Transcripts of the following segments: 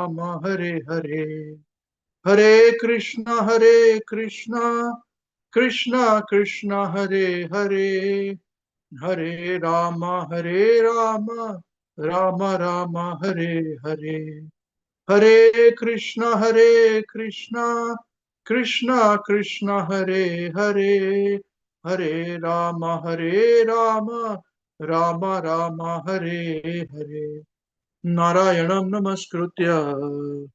Rama, Hare Hare, Hare Krishna, Krishna Krishna, Hare Hare, Hare Rama, Rama Rama, Hare Hare, Hare Krishna, Krishna Krishna, Hare Hare, Hare Rama, Rama Rama, Hare Hare. Narayanam Namaskritya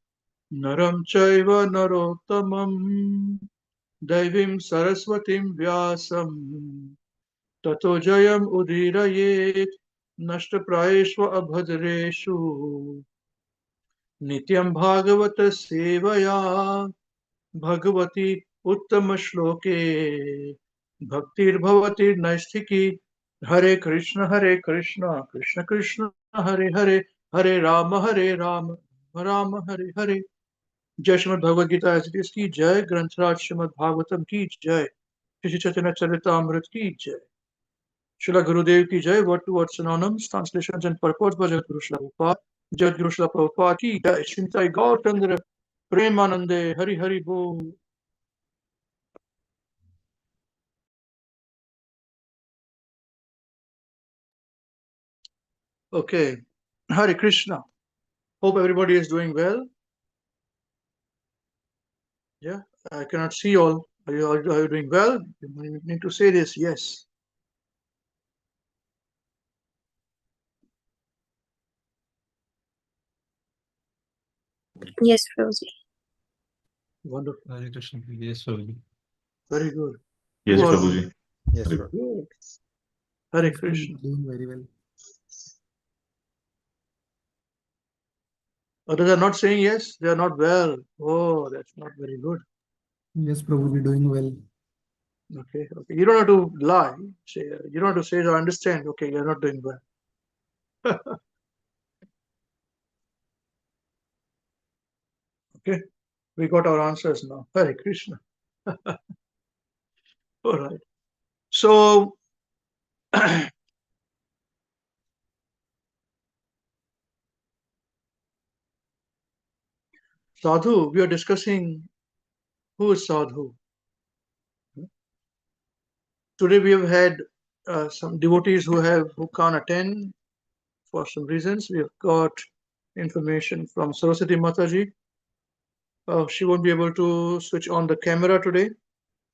Naram Chaiva Narottamam Devim Saraswatim Vyasam Tato Jayam Udirayet Nashtaprayeshva Abhadreshu Nityam Bhagavata Sevaya Bhagavati Uttama Shloke Bhaktir Bhavati Naistiki Hare Krishna, Krishna Krishna, Hare Hare, Hare Rama, Rama Hare Hare. जय Shrimad Bhagavad Gita as it is की जय, ग्रंथराज श्रीमद् भागवतम की जय, श्री चैतन्य चरितामृत की जय, श्रीला गुरुदेव की जय. Word to word synonyms, translations and purports by Jaguru Srila Prabhupada. Jaguru Srila Prabhupada की जय. Shintai Gautandra Premanande Hari Hari Bol. Okay, Hare Krishna. Hope everybody is doing well. Yeah, I cannot see all. Are you doing well? You need to say this. Yes. Yes, Prabhuji. Wonderful. Hare Krishna. Yes, Prabhuji. Very good. Yes, Who are Prabhuji. Yes, sir. good? Hare Krishna. Doing very well. Others are not saying yes. They are not well. Oh, that's not very good. Yes, Prabhuji, doing well. Okay. Okay. You don't have to lie. Say you don't have to say. I understand. Okay, you're not doing well. Okay. We got our answers now. Hare Krishna. All right. So Sadhu, we are discussing who is Sadhu. Today we have had some devotees who can't attend for some reasons. We have got information from Saraswati Mataji. She won't be able to switch on the camera today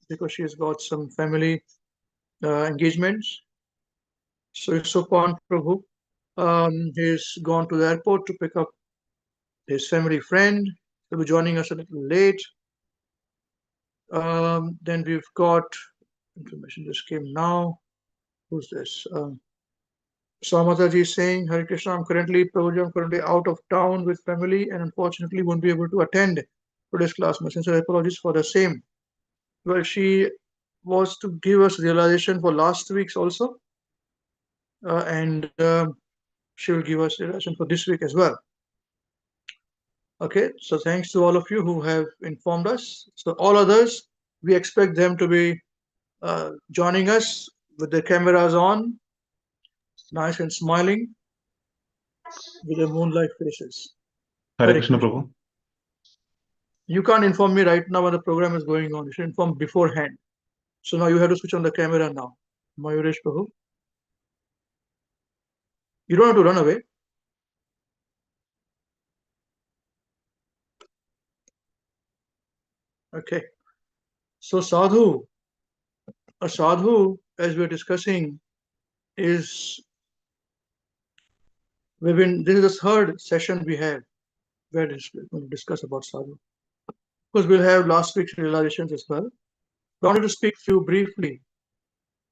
because she has got some family engagements. So Sopan Prabhu, he's gone to the airport to pick up his family friend. He'll be joining us a little late. Then we've got information just came now. Who's this? Samataji is saying, Hare Krishna, I'm currently out of town with family and unfortunately won't be able to attend today's class. My sincere apologies for the same. Well, she was to give us realization for last week's also, and she will give us realization for this week as well. Okay, so thanks to all of you who have informed us. So all others, we expect them to be joining us with their cameras on, nice and smiling, with their moonlight faces. Hare Krishna, Prabhu. You can't inform me right now when the program is going on. You should inform beforehand. So now you have to switch on the camera now. Mayuresh Prabhu. You don't have to run away. Okay. So Sadhu, a Sadhu, as we're discussing, this is the third session we have where we're going to discuss about Sadhu. Of course, we'll have last week's realizations as well. I wanted to speak few briefly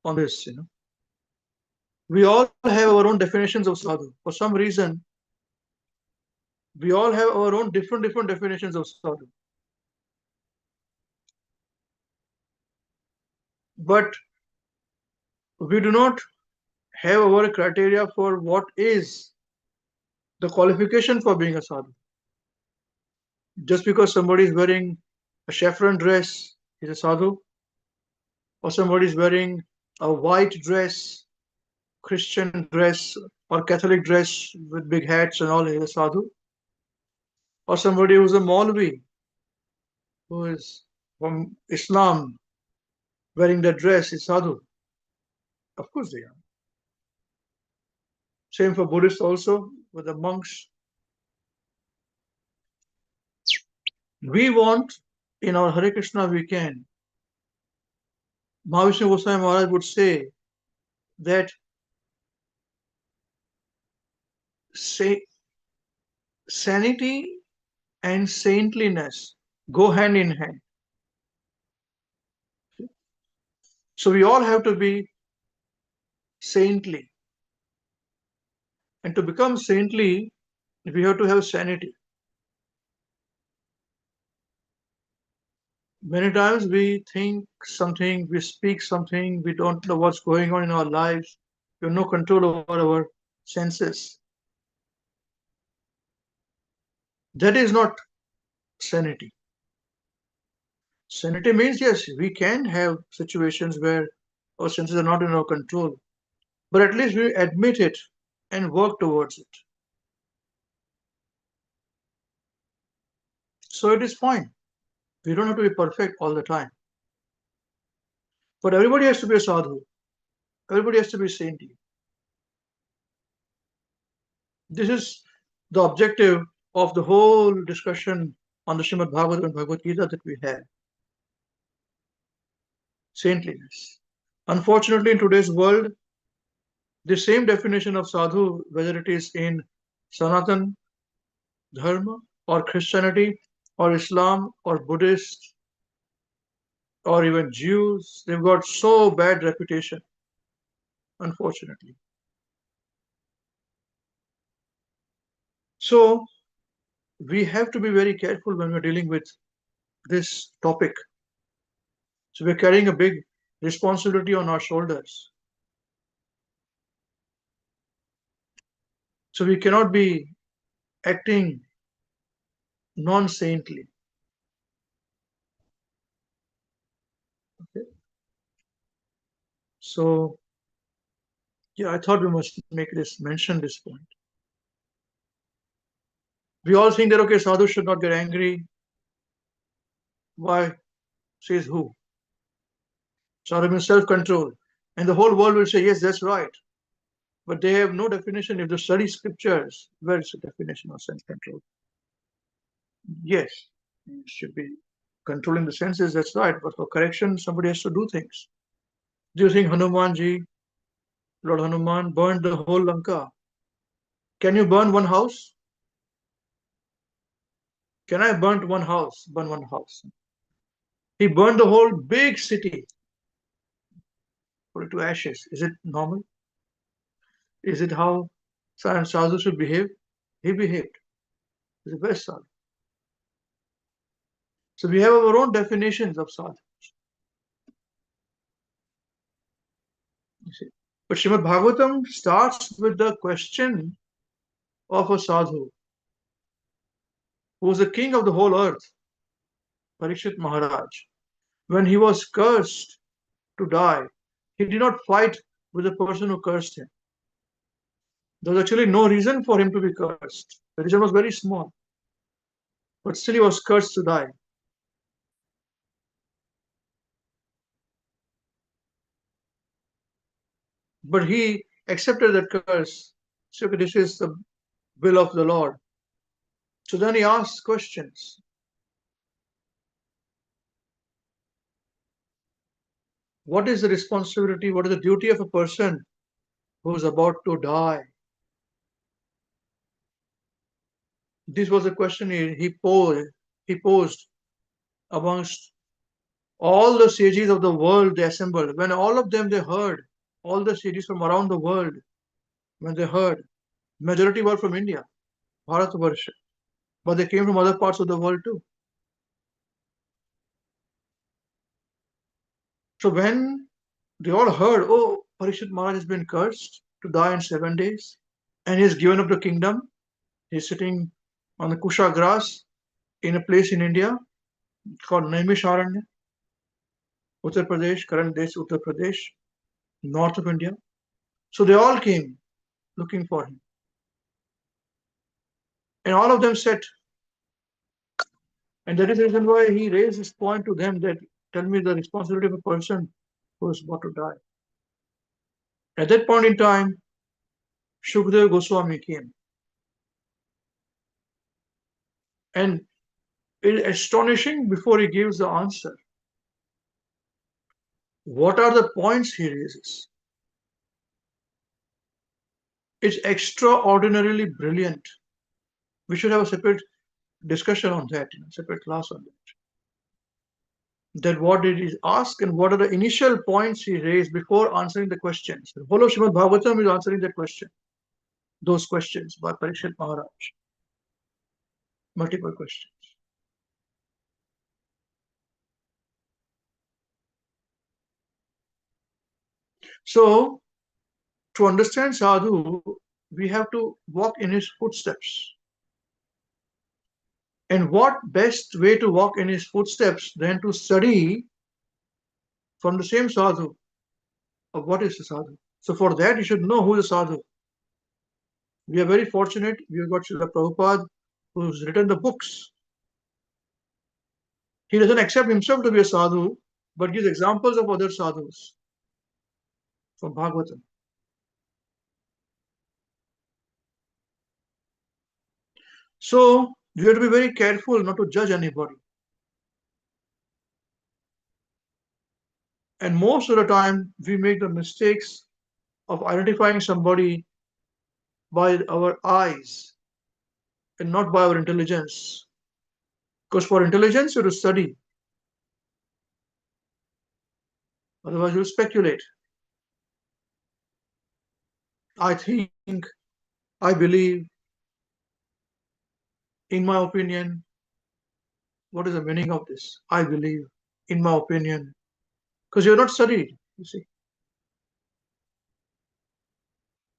on this. We all have our own definitions of Sadhu. For some reason, we all have our own different definitions of Sadhu. But we do not have our criteria for what is the qualification for being a Sadhu. Just because somebody is wearing a saffron dress, he's a Sadhu. Or somebody is wearing a white dress, Christian dress, or Catholic dress with big hats and all, he's a Sadhu. or somebody who's a Maulvi, who is from Islam, wearing the dress is Sadhu? Of course they are. Same for Buddhists also, with the monks. We want, in our Hare Krishna WECAN, Mahavishnu Goswami Maharaj would say that sanity and saintliness go hand in hand. So we all have to be saintly. And to become saintly, we have to have sanity. Many times we think something, we speak something, we don't know what's going on in our lives. We have no control over our senses. That is not sanity. Sanity means, yes, we can have situations where our senses are not in our control, but at least we admit it and work towards it. So it is fine. We don't have to be perfect all the time. But everybody has to be a sadhu. Everybody has to be saintly. This is the objective of the whole discussion on the Srimad Bhagavatam and Bhagavad Gita that we have. Saintliness. Unfortunately, in today's world, the same definition of sadhu, whether it is in Sanatan Dharma or Christianity or Islam or Buddhist or even Jews, they've got so bad reputation, unfortunately. So we have to be very careful when we're dealing with this topic. So we're carrying a big responsibility on our shoulders. So we cannot be acting non-saintly. Okay. So yeah, I thought we must mention this point. We all think that, okay, sadhu should not get angry. Why? Says who? Sadhu means self-control. And the whole world will say, yes, that's right. But they have no definition. If they study scriptures, where is the definition of self-control? Yes, you should be controlling the senses, that's right. But for correction, somebody has to do things. Do you think Hanumanji, Lord Hanuman, burned the whole Lanka? Can you burn one house? Can I burn one house? Burn one house. He burned the whole big city, put it to ashes. Is it normal? Is it how Sadhu should behave? He behaved. He's the best Sadhu. So we have our own definitions of Sadhu. You see. But Srimad Bhagavatam starts with the question of a Sadhu who was the king of the whole earth, Parikshit Maharaj. When he was cursed to die, he did not fight with the person who cursed him. There was actually no reason for him to be cursed. The reason was very small. But still he was cursed to die. But he accepted that curse. So this is the will of the Lord. So then he asked questions. What is the responsibility? What is the duty of a person who is about to die? This was a question he posed amongst all the sages of the world. They assembled. When all of them they heard, all the sages from around the world, when they heard, majority were from India, Bharatvarsha, but they came from other parts of the world too. So when they all heard, oh, Parikshit Maharaj has been cursed to die in 7 days, and he has given up the kingdom. He's sitting on the Kusha grass in a place in India called Naimisharanya, Uttar Pradesh, current Desh, Uttar Pradesh, north of India. So they all came looking for him. And all of them said, And that is the reason why he raised this point to them that tell me the responsibility of a person who is about to die. At that point in time, Shukdev Goswami came. And it is astonishing before he gives the answer. What are the points he raises? It's extraordinarily brilliant. We should have a separate discussion on that, separate class on that. That what did he ask and what are the initial points he raised before answering the questions. The whole of Srimad Bhagavatam is answering that question, those questions by Parikshit Maharaj. Multiple questions. So, to understand Sadhu, we have to walk in his footsteps. And what best way to walk in his footsteps than to study from the same Sadhu of what is the Sadhu. So for that, you should know who is the Sadhu. We are very fortunate. We have got Srila Prabhupada, who's written the books. He doesn't accept himself to be a Sadhu, but gives examples of other Sadhus from Bhagavatam. So you have to be very careful not to judge anybody. And most of the time, we make the mistakes of identifying somebody by our eyes and not by our intelligence. Because for intelligence, you have to study. Otherwise, you speculate. I think, I believe, in my opinion. What is the meaning of this? I believe, in my opinion. Because you're not studied, you see.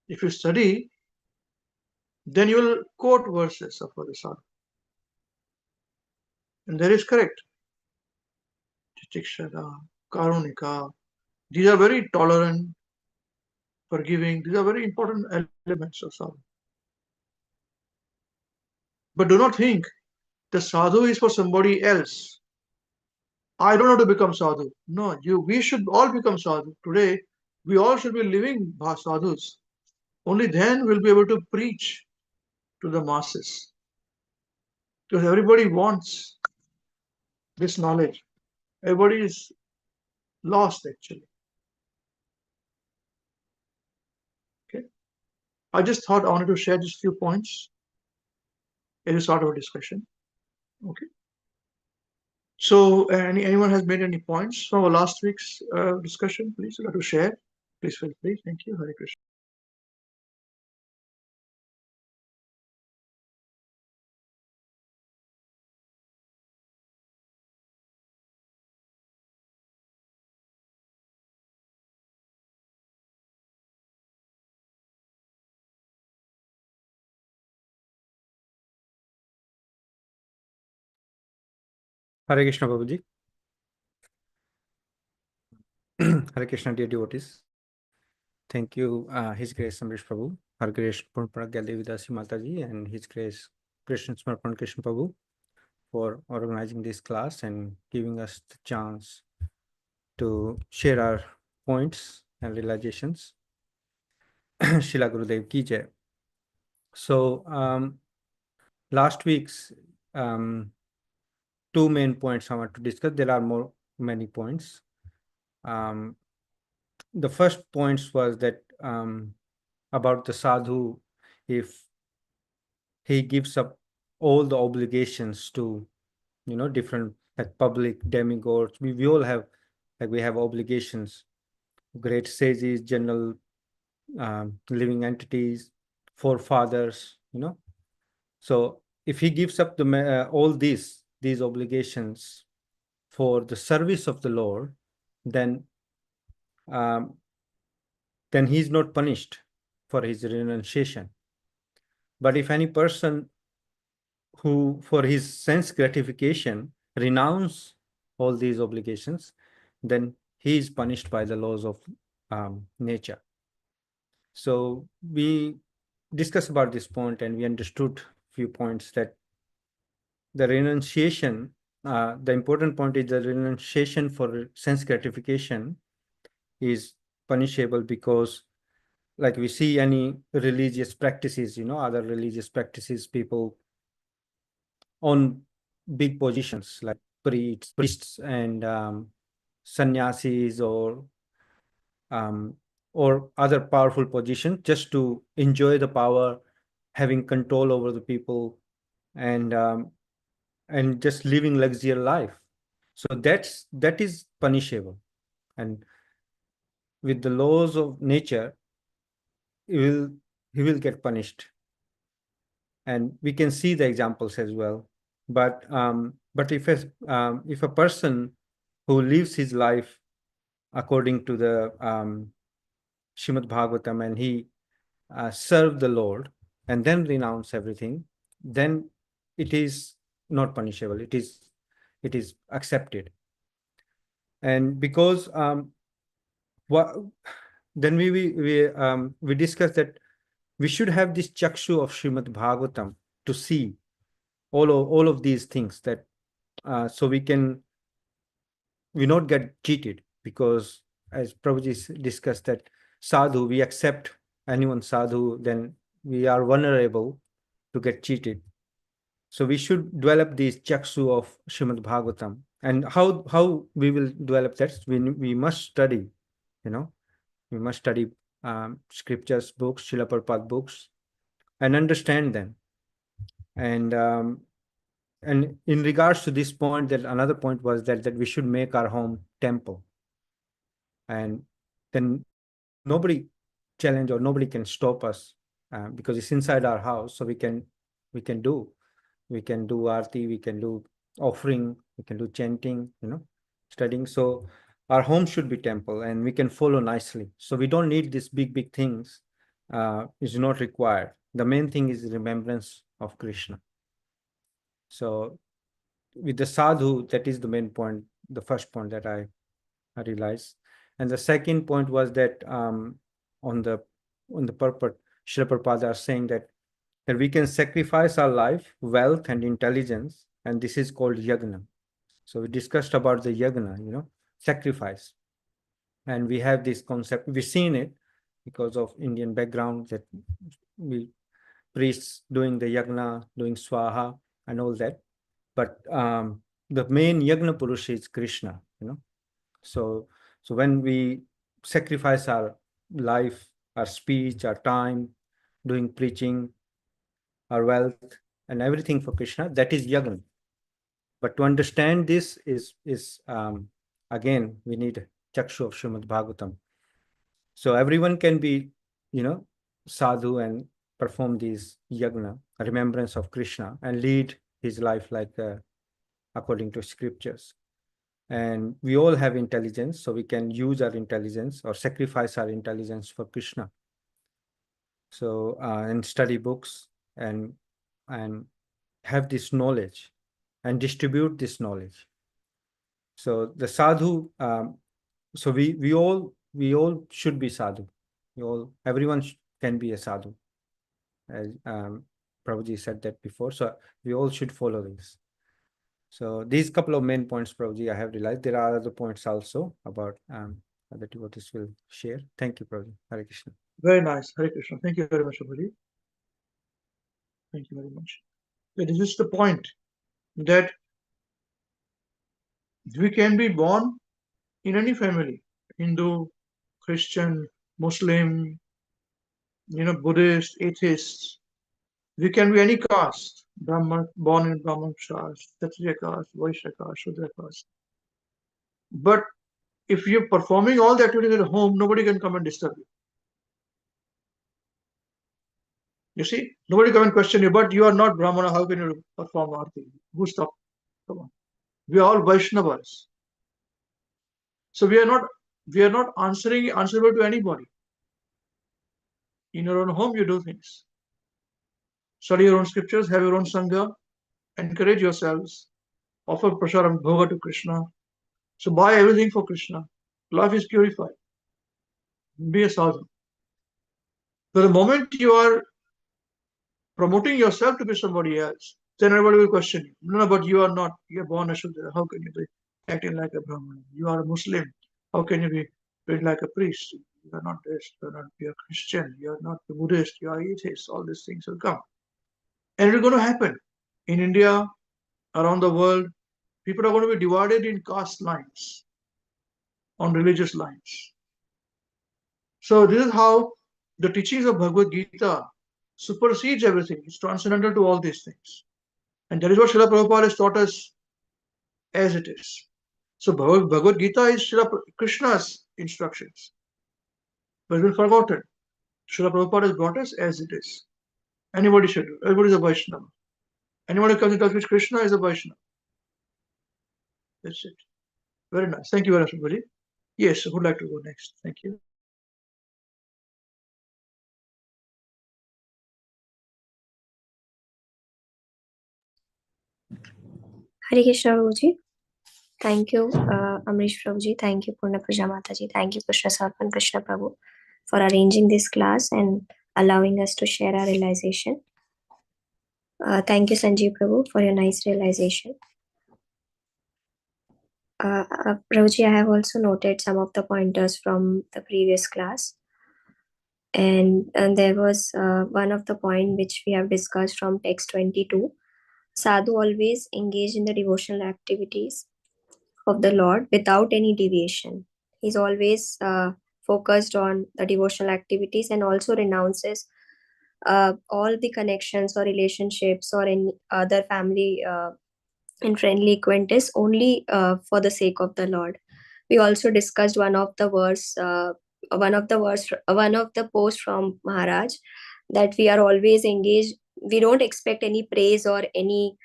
If you study, then you will quote verses of other Sadhu. And that is correct. Titikshara, Karunika. These are very tolerant, forgiving. These are very important elements of Sadhu. But do not think the Sadhu is for somebody else. I don't know to become Sadhu. No, we should all become Sadhu. Today, we all should be living Sadhus. Only then we'll be able to preach to the masses. Because everybody wants this knowledge. Everybody is lost actually. Okay. I just thought I wanted to share just few points as a sort of a discussion. Okay. So anyone has made any points from our last week's discussion, please like to share. Please feel free. Thank you. Hare Krishna. Hare Krishna, Babuji. Hare Krishna, dear devotees. Thank you, His Grace Amrish Prabhu, Hare Krishna Purnapara Devidasi Mataji, and His Grace Krishna Smarpan Krishna Prabhu for organizing this class and giving us the chance to share our points and realizations. Shila Gurudev Ki Jai. So, last week's two main points I want to discuss. There are many points. The first points was that about the sadhu, if he gives up all the obligations to, different like public demigods, we all have, like we have obligations, great sages, general living entities, forefathers, So if he gives up all these obligations for the service of the Lord, then he's not punished for his renunciation. But if any person who, for his sense gratification, renounce all these obligations, then he is punished by the laws of nature. So we discussed about this point and we understood few points that the renunciation, the important point is the renunciation for sense gratification is punishable, because like we see any religious practices, other religious practices, people on big positions like priests and sannyasis um, or other powerful positions, just to enjoy the power, having control over the people, and just living luxurious life. So that is punishable, and with the laws of nature, he will get punished, and we can see the examples as well. But if a person who lives his life according to the Shrimad Bhagavatam, and he serve the Lord and then renounce everything, then it is not punishable. It is accepted. And because then we discussed that we should have this chakshu of Srimad Bhagavatam to see all of these things, that so we not get cheated, because as Prabhuji discussed, that sadhu, we accept anyone sadhu, then we are vulnerable to get cheated. So we should develop this chakshu of Srimad Bhagavatam. And how we will develop that? We must study, we must study scriptures, books, Srila Prabhupada books, and understand them. And in regards to this point, that another point was that we should make our home temple, and then nobody challenge or nobody can stop us, because it's inside our house. So we can do aarti, we can do offering, we can do chanting, studying. So our home should be temple, and we can follow nicely. So we don't need these big things. Is not required. The main thing is remembrance of Krishna. So with the sadhu, that is the main point, the first point that I realized. And the second point was that on the purport, Srila Prabhupada are saying that we can sacrifice our life, wealth, and intelligence, and this is called yagna. So we discussed about the yagna, sacrifice. And we have this concept, we've seen it because of Indian background, that we priests doing the yagna, doing swaha and all that. But the main yagna purusha is Krishna, So when we sacrifice our life, our speech, our time, doing preaching, our wealth, and everything for Krishna, that is yagna. But to understand this is again, we need chakshu of Srimad Bhagavatam. So everyone can be, sadhu and perform these yagna, remembrance of Krishna, and lead his life like according to scriptures. And we all have intelligence, so we can use our intelligence or sacrifice our intelligence for Krishna. So and study books and have this knowledge and distribute this knowledge. So the sadhu, so we all should be sadhu. Everyone can be a sadhu, as Prabhuji said that before. So we all should follow this. So these couple of main points, Prabhuji, I have realized. There are other points also about other devotees will share. Thank you, Prabhuji. Hare Krishna. Very nice. Hare Krishna. Thank you very much, Prabhuji. Thank you very much. So this is the point, that we can be born in any family, Hindu, Christian, Muslim, Buddhist, atheist. We can be any caste, Brahman, born in Brahman caste, Kshatriya caste, Vaishya caste, Shudra caste. But if you're performing all the activities at home, nobody can come and disturb you. You see, nobody come and question you, but you are not Brahmana, how can you perform Aarti? Who stopped? Come on. We are all Vaishnavas. So we are not answerable to anybody. In your own home, you do things. Study your own scriptures, have your own sangha, encourage yourselves, offer prasad bhoga to Krishna. So buy everything for Krishna. Life is purified. Be a sadhu. So the moment you are promoting yourself to be somebody else, then everybody will question you. No, but you are not. You are born a Shudra. How can you be acting like a Brahman? You are a Muslim. How can you be treated like a priest? You are not this. You are not. You are Christian. You are not a Buddhist. You are atheist. All these things will come, and it is going to happen in India, around the world. People are going to be divided in caste lines, on religious lines. So this is how the teachings of Bhagavad Gita supersedes everything. It's transcendental to all these things. And that is what Srila Prabhupada has taught us as it is. So Bhagavad Gita is Srila Krishna's instructions, but it's been forgotten. Srila Prabhupada has brought us as it is. Anybody should do. Everybody is a Vaishnava. Anyone who comes in touch with Krishna is a Vaishnava. That's it. Very nice. Thank you very much, everybody. Yes, who would like to go next? Thank you. Hare Krishna Prabhuji. Thank you, Amrish Prabhuji. Thank you, Purna Puja Mataji. Thank you, Krishna Sarpan Krishna Prabhu, for arranging this class and allowing us to share our realization. Thank you, Sanjeev Prabhu, for your nice realization. Prabhuji, I have also noted some of the pointers from the previous class. And there was one of the point which we have discussed from text 22. Sadhu always engaged in the devotional activities of the Lord without any deviation. He's always focused on the devotional activities and also renounces all the connections or relationships or any other family and friendly acquaintance only for the sake of the Lord. We also discussed one of the posts from Maharaj, that we are always engaged. We don't expect any praise or any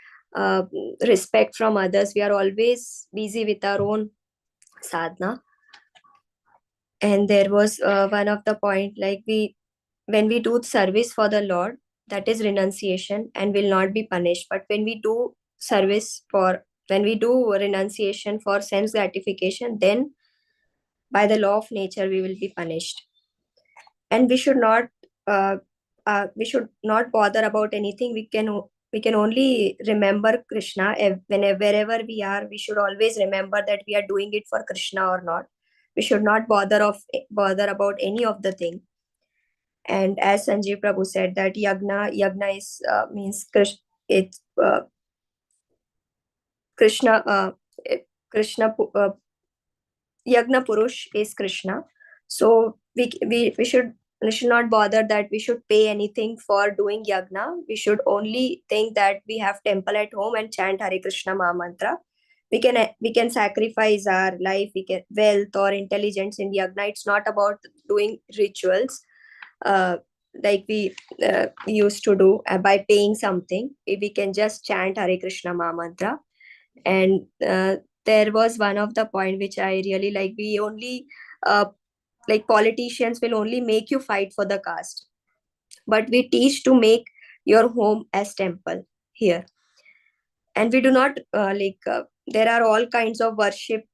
respect from others. We are always busy with our own sadhana. And there was one of the point, like when we do service for the Lord, that is renunciation and will not be punished. But when we do renunciation for sense gratification, then by the law of nature we will be punished. And we should not bother about anything. We can only remember Krishna wherever we are. We should always remember that we are doing it for Krishna or not. We should not bother about any of the thing. And as Sanjeev Prabhu said, that yagna is means Krishna. It's Krishna. Yagna Purush is Krishna. So we should not bother that we should pay anything for doing yagna. We should only think that we have temple at home and chant Hare Krishna Maha Mantra. We can sacrifice our life, wealth or intelligence in yagna. It's not about doing rituals like we used to do by paying something. We can just chant Hare Krishna Maha Mantra. And there was one of the point which I really like. We only like politicians will only make you fight for the caste, but we teach to make your home as temple here. And we do not there are all kinds of worship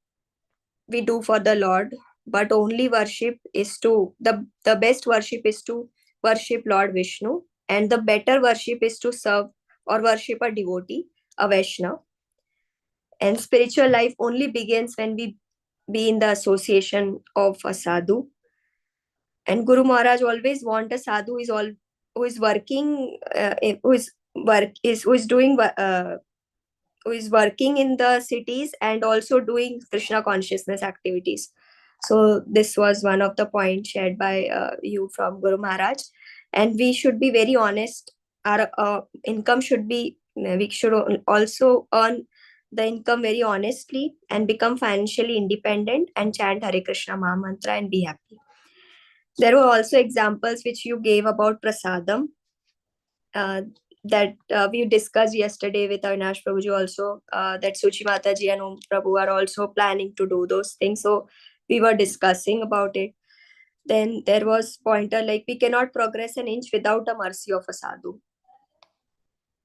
we do for the Lord, but only worship is to the best worship is to worship Lord Vishnu, and the better worship is to serve or worship a devotee, a Vaishnava. And spiritual life only begins when we be in the association of a sadhu. And Guru Maharaj always want a sadhu who is working in the cities and also doing Krishna consciousness activities. So this was one of the points shared by you from Guru Maharaj. And we should be very honest. Our income should be, we should also earn the income very honestly and become financially independent and chant Hare Krishna Maha Mantra and be happy. There were also examples which you gave about prasadam that we discussed yesterday with Avinash Prabhuji also, that Suchi Mataji and Om Prabhu are also planning to do those things. So we were discussing about it. Then there was pointer like we cannot progress an inch without the mercy of a sadhu.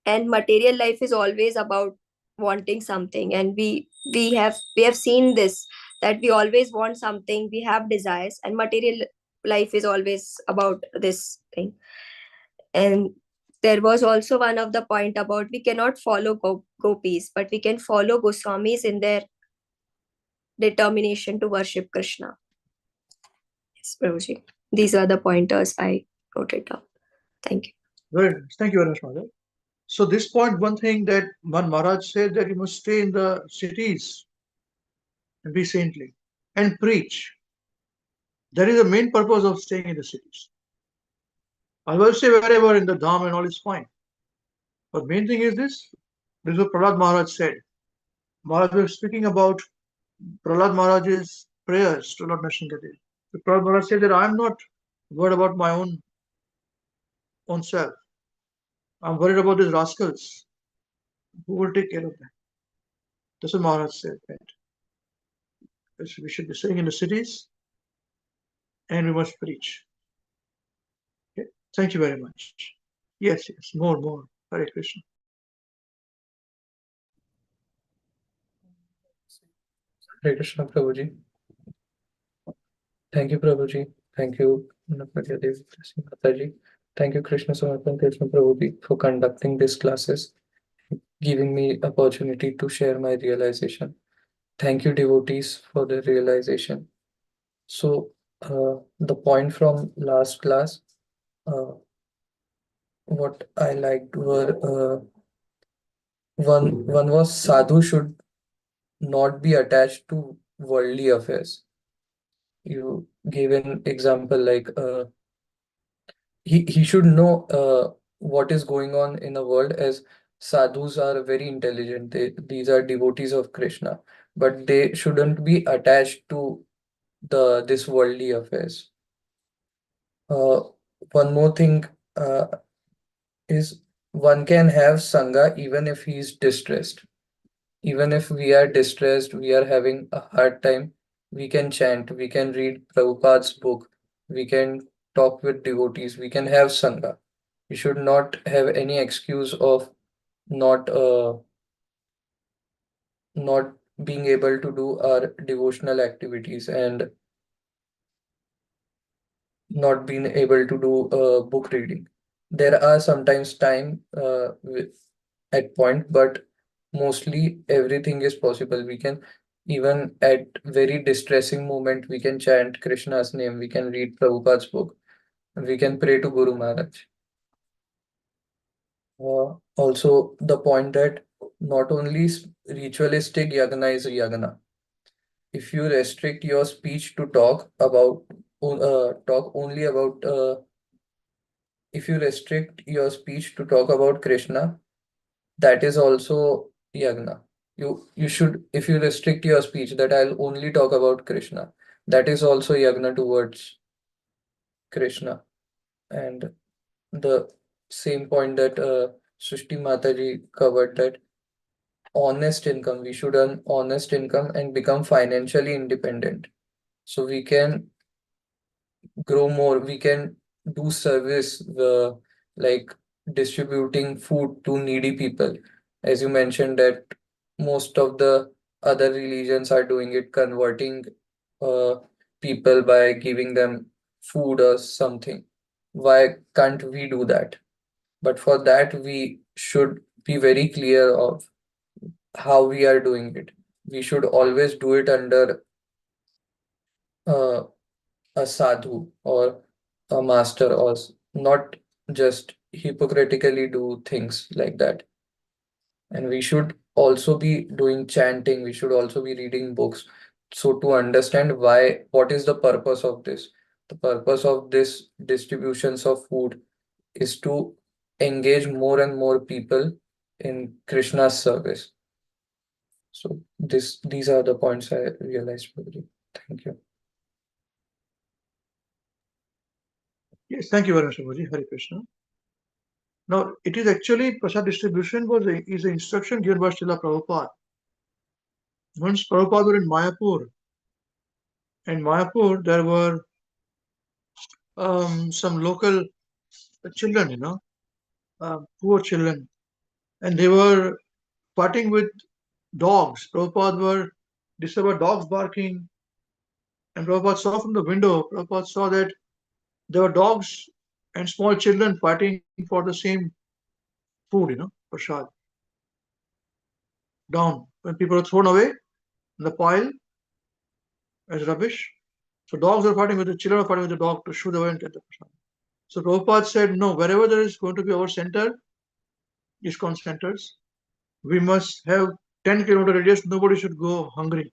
And material life is always about wanting something, and we have seen this, that we always want something, we have desires, and material life is always about this thing. And there was also one of the point about we cannot follow gopis, but we can follow Goswamis in their determination to worship Krishna. Yes, Prabhuji. These are the pointers I noted down. Thank you. Very nice. Thank you very much, Mother. So this point, one thing that one Maharaj said, that you must stay in the cities and be saintly and preach. That is the main purpose of staying in the cities. I will say wherever in the dham and all is fine. But main thing is this. This is what Prahlad Maharaj said. Maharaj was speaking about Prahlad Maharaj's prayers to Lord Nrsimhadev. So Prahlad Maharaj said that I am not worried about my own self. I'm worried about these rascals. Who will take care of them? That's what Maharaj said. That we should be staying in the cities and we must preach. Okay. Thank you very much. Yes, more. Hare Krishna. Hare Krishna, Prabhuji. Thank you, Prabhuji. Thank you, Mataji. Thank you, Krishna Samarpan Krishna Prabhuji, for conducting these classes, giving me opportunity to share my realization. Thank you, devotees, for the realization. So, the point from last class, what I liked were one was Sadhu should not be attached to worldly affairs. You gave an example like he should know what is going on in the world, as sadhus are very intelligent. These are devotees of Krishna, but they shouldn't be attached to this worldly affairs. One more thing is one can have sangha even if he is distressed. Even if we are distressed, we are having a hard time, we can chant, we can read Prabhupada's book, we can talk with devotees, we can have sangha. We should not have any excuse of not being able to do our devotional activities and not being able to do book reading. There are sometimes time at point, but mostly everything is possible. We can, even at very distressing moment, we can chant Krishna's name, we can read Prabhupada's book, we can pray to Guru Maharaj. Also, the point that not only ritualistic yagna is yagna. If you restrict your speech to talk only about if you restrict your speech to talk about Krishna, that is also yagna. You should, if you restrict your speech that I'll only talk about Krishna, that is also yagna towards Krishna. And the same point that Srishti Mataji covered, that honest income, we should earn honest income and become financially independent, so we can grow more, we can do service, like distributing food to needy people, as you mentioned that most of the other religions are doing it, converting uh, people by giving them food or something. Why can't we do that? But for that we should be very clear of how we are doing it. We should always do it under a sadhu or a master, or not just hypocritically do things like that. And we should also be doing chanting, we should also be reading books, so to understand what is the purpose of this. The purpose of this distributions of food is to engage more and more people in Krishna's service. So these are the points I realized, Prabhuji. Thank you. Yes, thank you very much, Prabhuji. Hare Krishna. Now, it is actually prasad distribution is an instruction given by Srila Prabhupada. Once Prabhupada were in Mayapur. In Mayapur, there were some local children, poor children, and they were fighting with dogs. Prabhupada were discovered dogs barking, and Prabhupada saw from the window, Prabhupada saw that there were dogs and small children fighting for the same food, prasad. Down. When people are thrown away in the pile as rubbish. So dogs are fighting with the children are fighting with the dog to shoot away and get the prasad. So Prabhupada said, no, wherever there is going to be our center, ISKCON centers, we must have 10-kilometer radius, nobody should go hungry.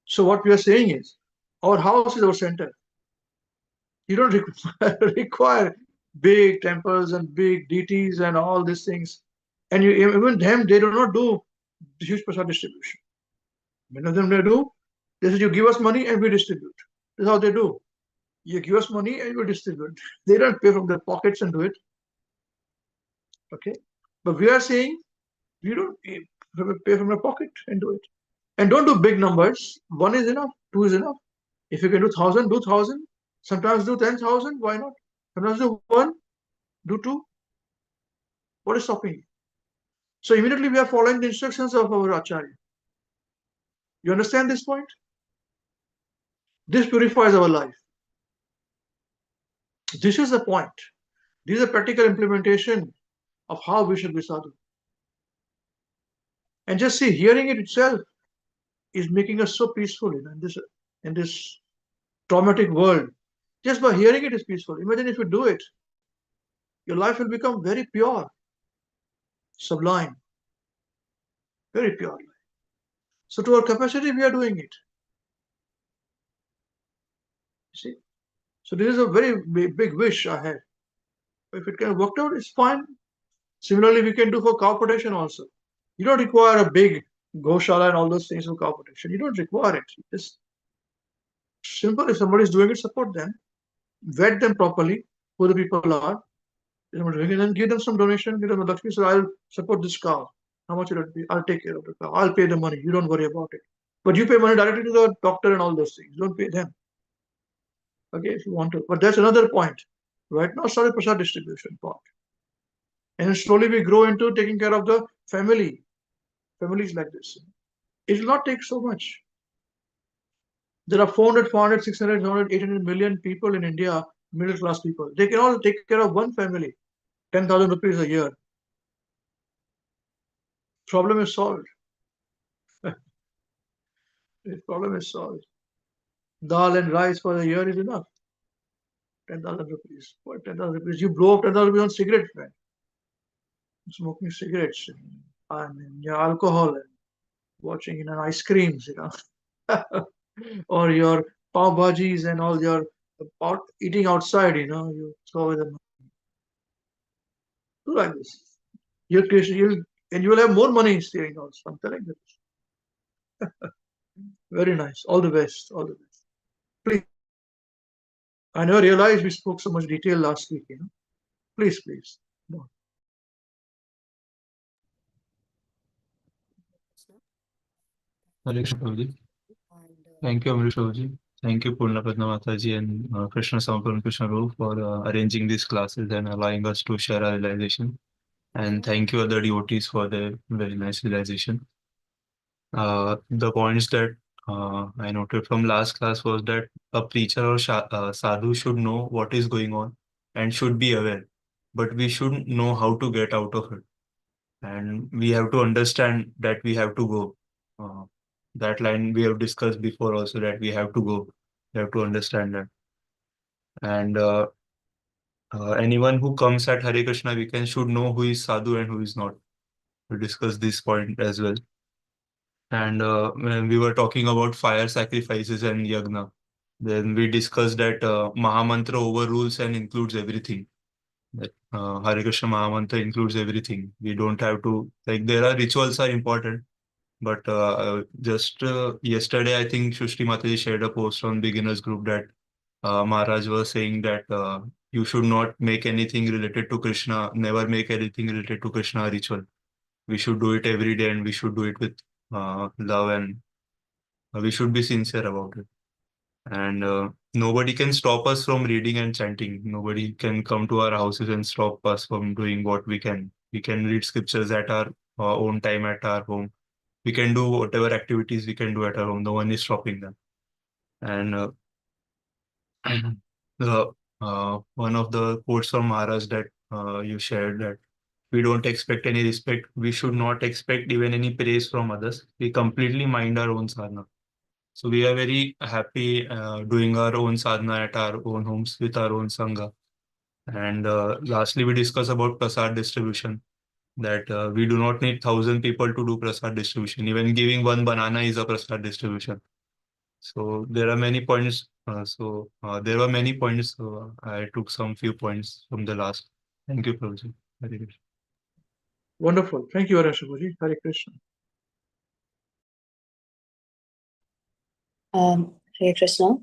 So what we are saying is, our house is our center. You don't require big temples and big deities and all these things. And even them, they do not do huge prasad distribution. Many of them they do. They say, you give us money and we distribute. This is how they do. You give us money and we distribute. They don't pay from their pockets and do it. Okay. But we are saying, you don't pay from your pocket and do it. And don't do big numbers. 1 is enough. 2 is enough. If you can do 1,000, do 1,000. Sometimes do 10,000. Why not? Sometimes do 1, do 2. What is stopping you? So immediately we are following the instructions of our Acharya. You understand this point? This purifies our life. This is the point. This is a practical implementation of how we should be sadhu. And just see, hearing it itself is making us so peaceful in this traumatic world. Just by hearing it is peaceful. Imagine if you do it, your life will become very pure, sublime, very pure. So to our capacity, we are doing it. See? So this is a very big wish I had. If it can work out, it's fine. Similarly, we can do for cow protection also. You don't require a big goshala and all those things for cow protection. You don't require it. It's simple. If somebody is doing it, support them. Vet them properly, who the people are. And then give them some donation, give them a Lakshmi. So I'll support this cow. How much will it be? I'll take care of the cow. I'll pay the money. You don't worry about it. But you pay money directly to the doctor and all those things. Don't pay them. Okay, if you want to. But that's another point. Right now, sorry, prasad distribution part. And slowly we grow into taking care of the family. Families like this. It will not take so much. There are 400, 400, 600, 700, 800 million people in India, middle class people. They can all take care of one family. 10,000 rupees a year. Problem is solved. The problem is solved. Dal and rice for a year is enough. 10,000 rupees. For 10,000 rupees, you blow up 10,000 rupees on cigarette, friend. Smoking cigarettes and alcohol and watching ice creams, or your pav bhajis and all your eating outside, you throw away the money. Do like this. And you will have more money saving also. I'm telling you. Very nice. All the best. All the best. Please. I never realized we spoke so much detail last week. Please, please. No. Hare Krishna Prabhuji. Thank you, Ambarisa Prabhuji. Thank you, Purnapadma Mataji and Krishna Samapan Krishna Guru for arranging these classes and allowing us to share our realization. And thank you, other devotees, for their very nice realization. The points that I noted from last class was that a preacher or sadhu should know what is going on and should be aware, but we should know how to get out of it. And we have to understand that we have to go. That line we have discussed before also, that we have to go. We have to understand that. And anyone who comes at Hare Krishna WECAN should know who is sadhu and who is not. We discussed this point as well. And when we were talking about fire sacrifices and yagna, then we discussed that Mahamantra overrules and includes everything. That Hare Krishna Mahamantra includes everything. We don't have to, there are rituals are important, but just yesterday, I think Shushti Mataji shared a post on beginners group that Maharaj was saying that you should not make anything related to Krishna, never make anything related to Krishna a ritual. We should do it every day and we should do it with love, and we should be sincere about it. And nobody can stop us from reading and chanting. Nobody can come to our houses and stop us from doing what we can. We can read scriptures at our own time at our home. We can do whatever activities we can do at our home. No one is stopping them. And the one of the quotes from Maharaj that you shared that we don't expect any respect. We should not expect even any praise from others. We completely mind our own sadhana. So we are very happy doing our own sadhana at our own homes with our own sangha. And lastly, we discuss about prasad distribution, that we do not need 1,000 people to do prasad distribution. Even giving one banana is a prasad distribution. So there are many points. There were many points. So I took some few points from the last. Thank you, Prabhuji. Hare Krishna. Wonderful. Thank you, Arashabuji. Hare Krishna. Hare Krishna.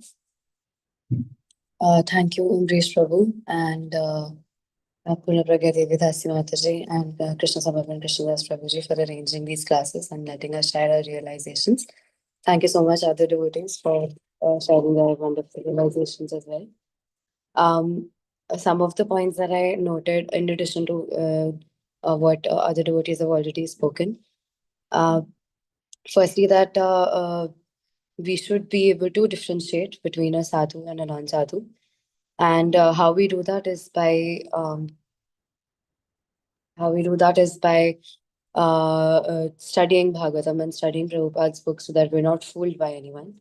Thank you, Ambrish Prabhu and Purna Pragya Devi Dasi Mataji and Krishna Samarpan Krishnadas Prabhuji for arranging these classes and letting us share our realizations. Thank you so much, other devotees, for sharing their wonderful realizations as well. Some of the points that I noted, in addition to what other devotees have already spoken. Firstly, that we should be able to differentiate between a sadhu and a non-sadhu. And how we do that is by studying Bhagavatam and studying Prabhupada's books so that we're not fooled by anyone.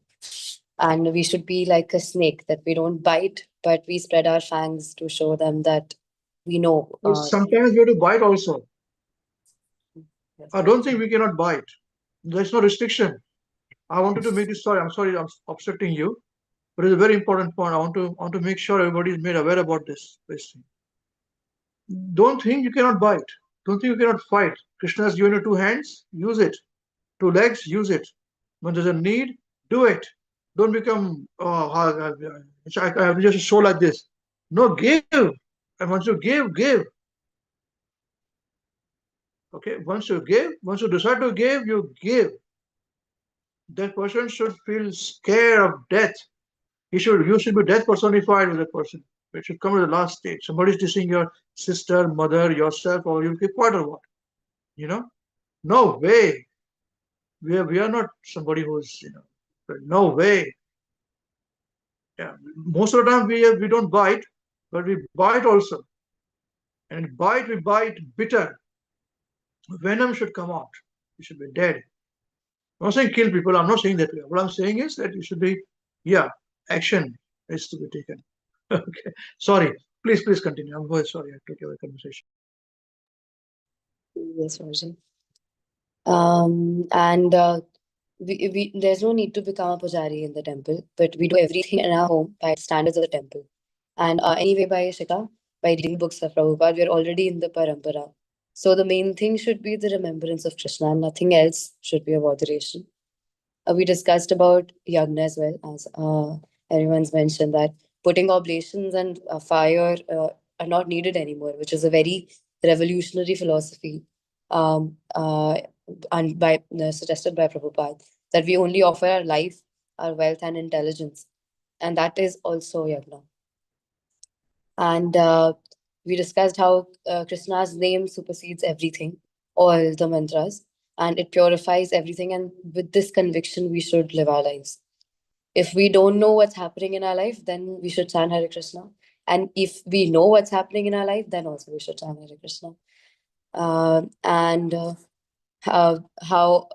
And we should be like a snake, that we don't bite, but we spread our fangs to show them that we know. Sometimes we have to bite also. Yes. I don't think we cannot bite. There's no restriction. I wanted to make this story. I'm sorry, I'm obstructing you, but it's a very important point. I want to make sure everybody is made aware about this thing. Don't think you cannot bite. Don't think you cannot fight. Krishna has given you 2 hands, use it. 2 legs, use it. When there's a need, do it. Don't become, I have just a show like this. No, give. And once you give. Okay, once you decide to give, you give. That person should feel scared of death. You should be death personified with that person. It should come to the last stage. Somebody's dissing your sister, mother, yourself, or you'll keep quiet or what? No way. We are not somebody who's, no way. Yeah. Most of the time we don't bite, but we bite also. And we bite bitter. Venom should come out. You should be dead. I'm not saying kill people. I'm not saying that way. What I'm saying is that you should be, action is to be taken. Okay. Sorry. Please continue. I'm very sorry. I took your conversation. Yes, Rajan. And there's no need to become a pujari in the temple, but we do everything in our home by standards of the temple. And anyway, by Shikha, by reading books of Prabhupada, we're already in the parampara. So the main thing should be the remembrance of Krishna, and nothing else should be a moderation. We discussed about yagna as well, as everyone's mentioned that putting oblations and fire are not needed anymore, which is a very revolutionary philosophy and suggested by Prabhupada, that we only offer our life, our wealth and intelligence, and that is also yagna. And we discussed how Krishna's name supersedes everything, all the mantras, and it purifies everything. And with this conviction, we should live our lives. If we don't know what's happening in our life, then we should chant Hare Krishna. And if we know what's happening in our life, then also we should chant Hare Krishna. How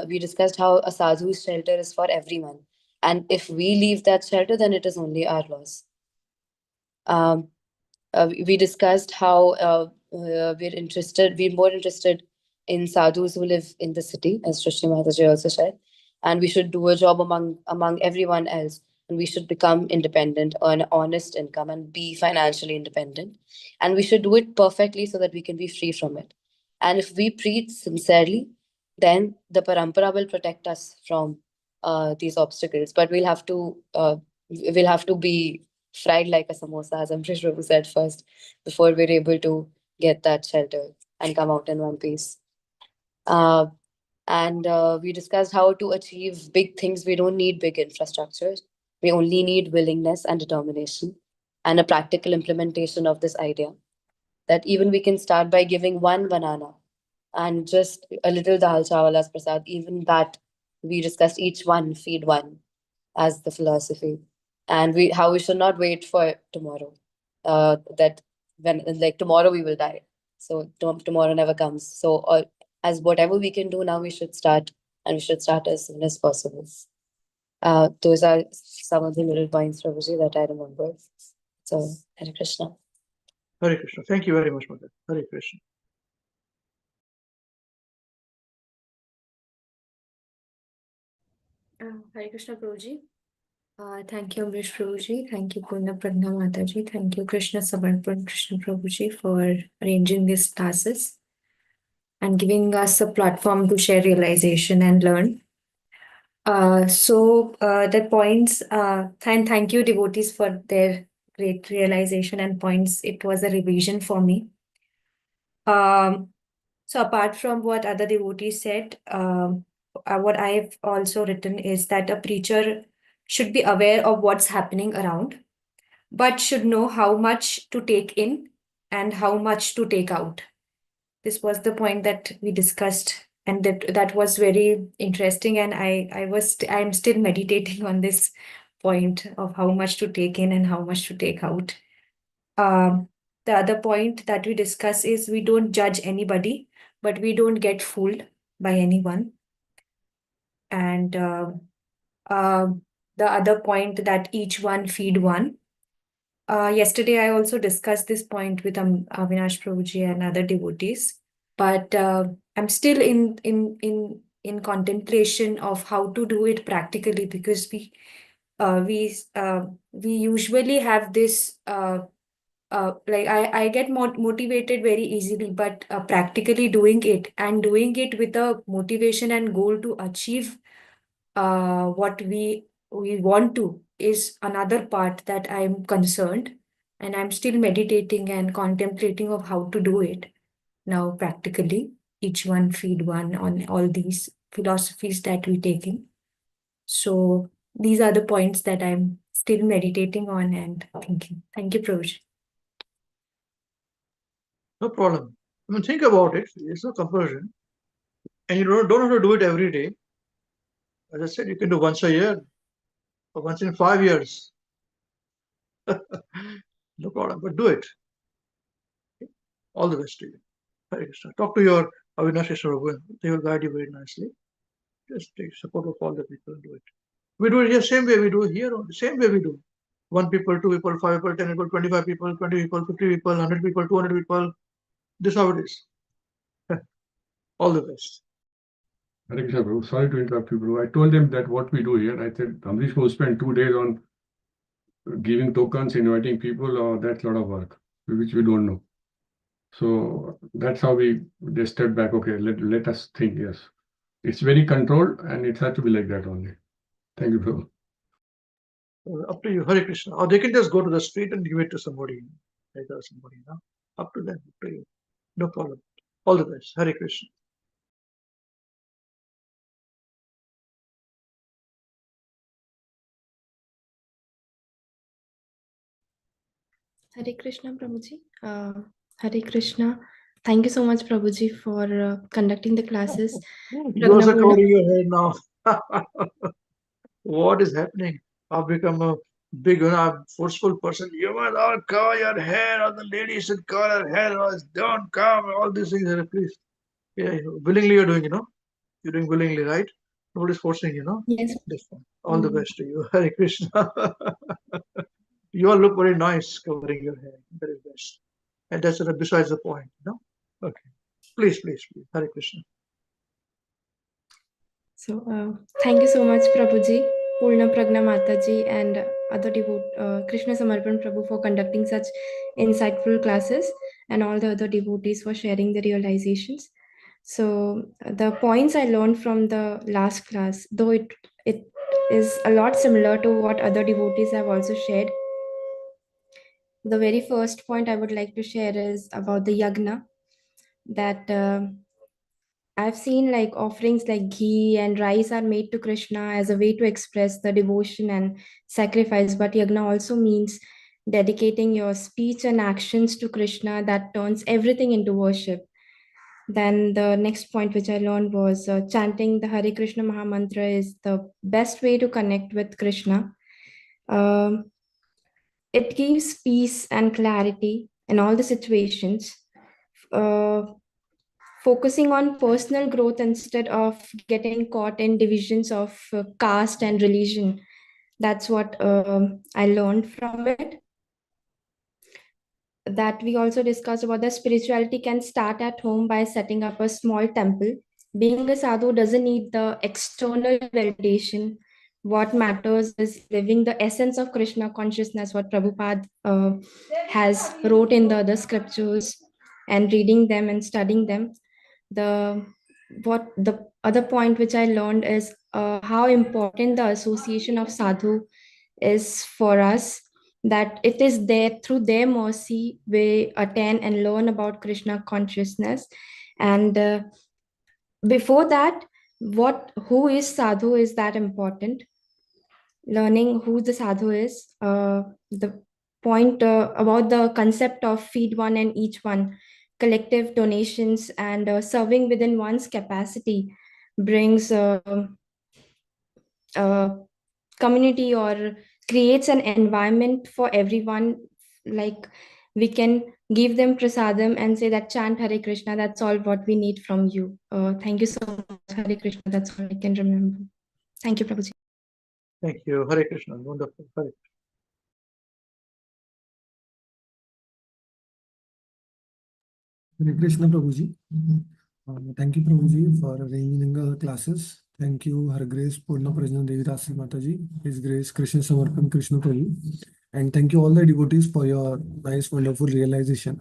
we discussed how a sadhu's shelter is for everyone. And if we leave that shelter, then it is only our loss. We discussed how we're more interested in sadhus who live in the city, as Srishti Mataji also said, and we should do a job among everyone else, and we should become independent, earn honest income, and be financially independent, and we should do it perfectly so that we can be free from it. And if we preach sincerely, then the parampara will protect us from these obstacles. But we'll have to be fried like a samosa, as Ambrish Prabhu said first, before we're able to get that shelter and come out in one piece. And we discussed how to achieve big things. We don't need big infrastructures. We only need willingness and determination and a practical implementation of this idea. That even we can start by giving one banana and just a little dal chawal as prasad. Even that, we discussed each one, feed one, as the philosophy. And how we should not wait for tomorrow. That when like tomorrow we will die. So tomorrow never comes. So as whatever we can do now, we should start, and we should start as soon as possible. Those are some of the little points, Prabhuji, that I remember. So Hare Krishna. Hare Krishna. Thank you very much, Mother. Hare Krishna. Hare Krishna Prabhuji. Thank you, Amrish Prabhuji. Thank you, Purna Pragna Mataji. Thank you, Krishna Samarpan Krishna Prabhuji, for arranging these classes and giving us a platform to share realization and learn. The points, and thank you, devotees, for their great realization and points. It was a revision for me. So apart from what other devotees said, what I've also written is that a preacher should be aware of what's happening around, but should know how much to take in and how much to take out. This was the point that we discussed, and that was very interesting. And I'm still meditating on this point of how much to take in and how much to take out. The other point that we discuss is we don't judge anybody, but we don't get fooled by anyone. And the other point that each one feed one. Yesterday, I also discussed this point with Avinash Prabhuji and other devotees, but I'm still in contemplation of how to do it practically, because we usually have this like I get motivated very easily, but practically doing it with a motivation and goal to achieve what we want to is another part that I'm concerned, and I'm still meditating and contemplating of how to do it now practically. Each one feed one on all these philosophies that we take in. So these are the points that I'm still meditating on and thinking. Thank you, Prabhuji. No problem. I mean, think about it. It's no compulsion. And you don't have to do it every day. As I said, you can do once a year or once in 5 years. No problem, but do it. Okay. All the best to you. Hare Krishna. Talk to your Avinash Krishna Prabhu. They will guide you very nicely. Just take support of all the people and do it. We do it here same way we do it here, the same way we do. 1 people, 2 people, 5 people, 10 people, 25 people, 20 people, 50 people, 100 people, 200 people. This is how it is. All the best. Hare Krishna, Prabhu. Sorry to interrupt you, Prabhu. I told them that what we do here, I said, Amrish will spend 2 days on giving tokens, inviting people, that's a lot of work, which we don't know. So that's how they step back. Okay, let us think, yes. It's very controlled and it has to be like that only. Thank you, Prabhu. Up to you, Hare Krishna. Or they can just go to the street and give it to somebody. Up to them, up to you. No problem. All the best. Hare Krishna. Hare Krishna, Prabhuji. Hare Krishna. Thank you so much, Prabhuji, for conducting the classes. You are covering your head now. What is happening? I've become a big, forceful person. You must all cover your hair, or the lady should cover her hair, or don't come, all these things. Please. Yeah, willingly you're doing, You're doing willingly, right? Nobody's forcing you, Yes. All the best to you. Hare Krishna. You all look very nice covering your hair. Very best. And that's besides the point, Okay. Please. Hare Krishna. So, thank you so much, Prabhuji, Purna Pragna Mataji, and other Krishna Samarpan Prabhu for conducting such insightful classes, and all the other devotees for sharing the realizations. So, the points I learned from the last class, though it is a lot similar to what other devotees have also shared. The very first point I would like to share is about the yagna, that I've seen like offerings like ghee and rice are made to Krishna as a way to express the devotion and sacrifice. But yagna also means dedicating your speech and actions to Krishna that turns everything into worship. Then the next point which I learned was chanting the Hare Krishna Mahamantra is the best way to connect with Krishna. It gives peace and clarity, in all the situations, focusing on personal growth instead of getting caught in divisions of caste and religion. That's what I learned from it. That we also discussed about the spirituality can start at home by setting up a small temple. Being a sadhu doesn't need the external validation. What matters is living the essence of Krishna consciousness, what Prabhupada has wrote in the other scriptures, and reading them and studying them. The other point which I learned is how important the association of sadhu is for us, that it is there through their mercy we attain and learn about Krishna consciousness. And before that, who is sadhu is that important. Learning who the sadhu is, the point about the concept of feed one and each one, collective donations and serving within one's capacity brings community or creates an environment for everyone. Like we can give them prasadam and say that chant Hare Krishna, that's all what we need from you. Thank you so much. Hare Krishna, that's all I can remember. Thank you, Prabhuji. Thank you. Hare Krishna. Wonderful. Hare. Hare Krishna, Prabhuji. Thank you, Prabhuji, for arranging the classes. Thank you, Her Grace Purna Prajna Devi Dasi Mataji, His Grace Krishna Samarpan Krishna Prabhu. And thank you all the devotees for your nice, wonderful realization.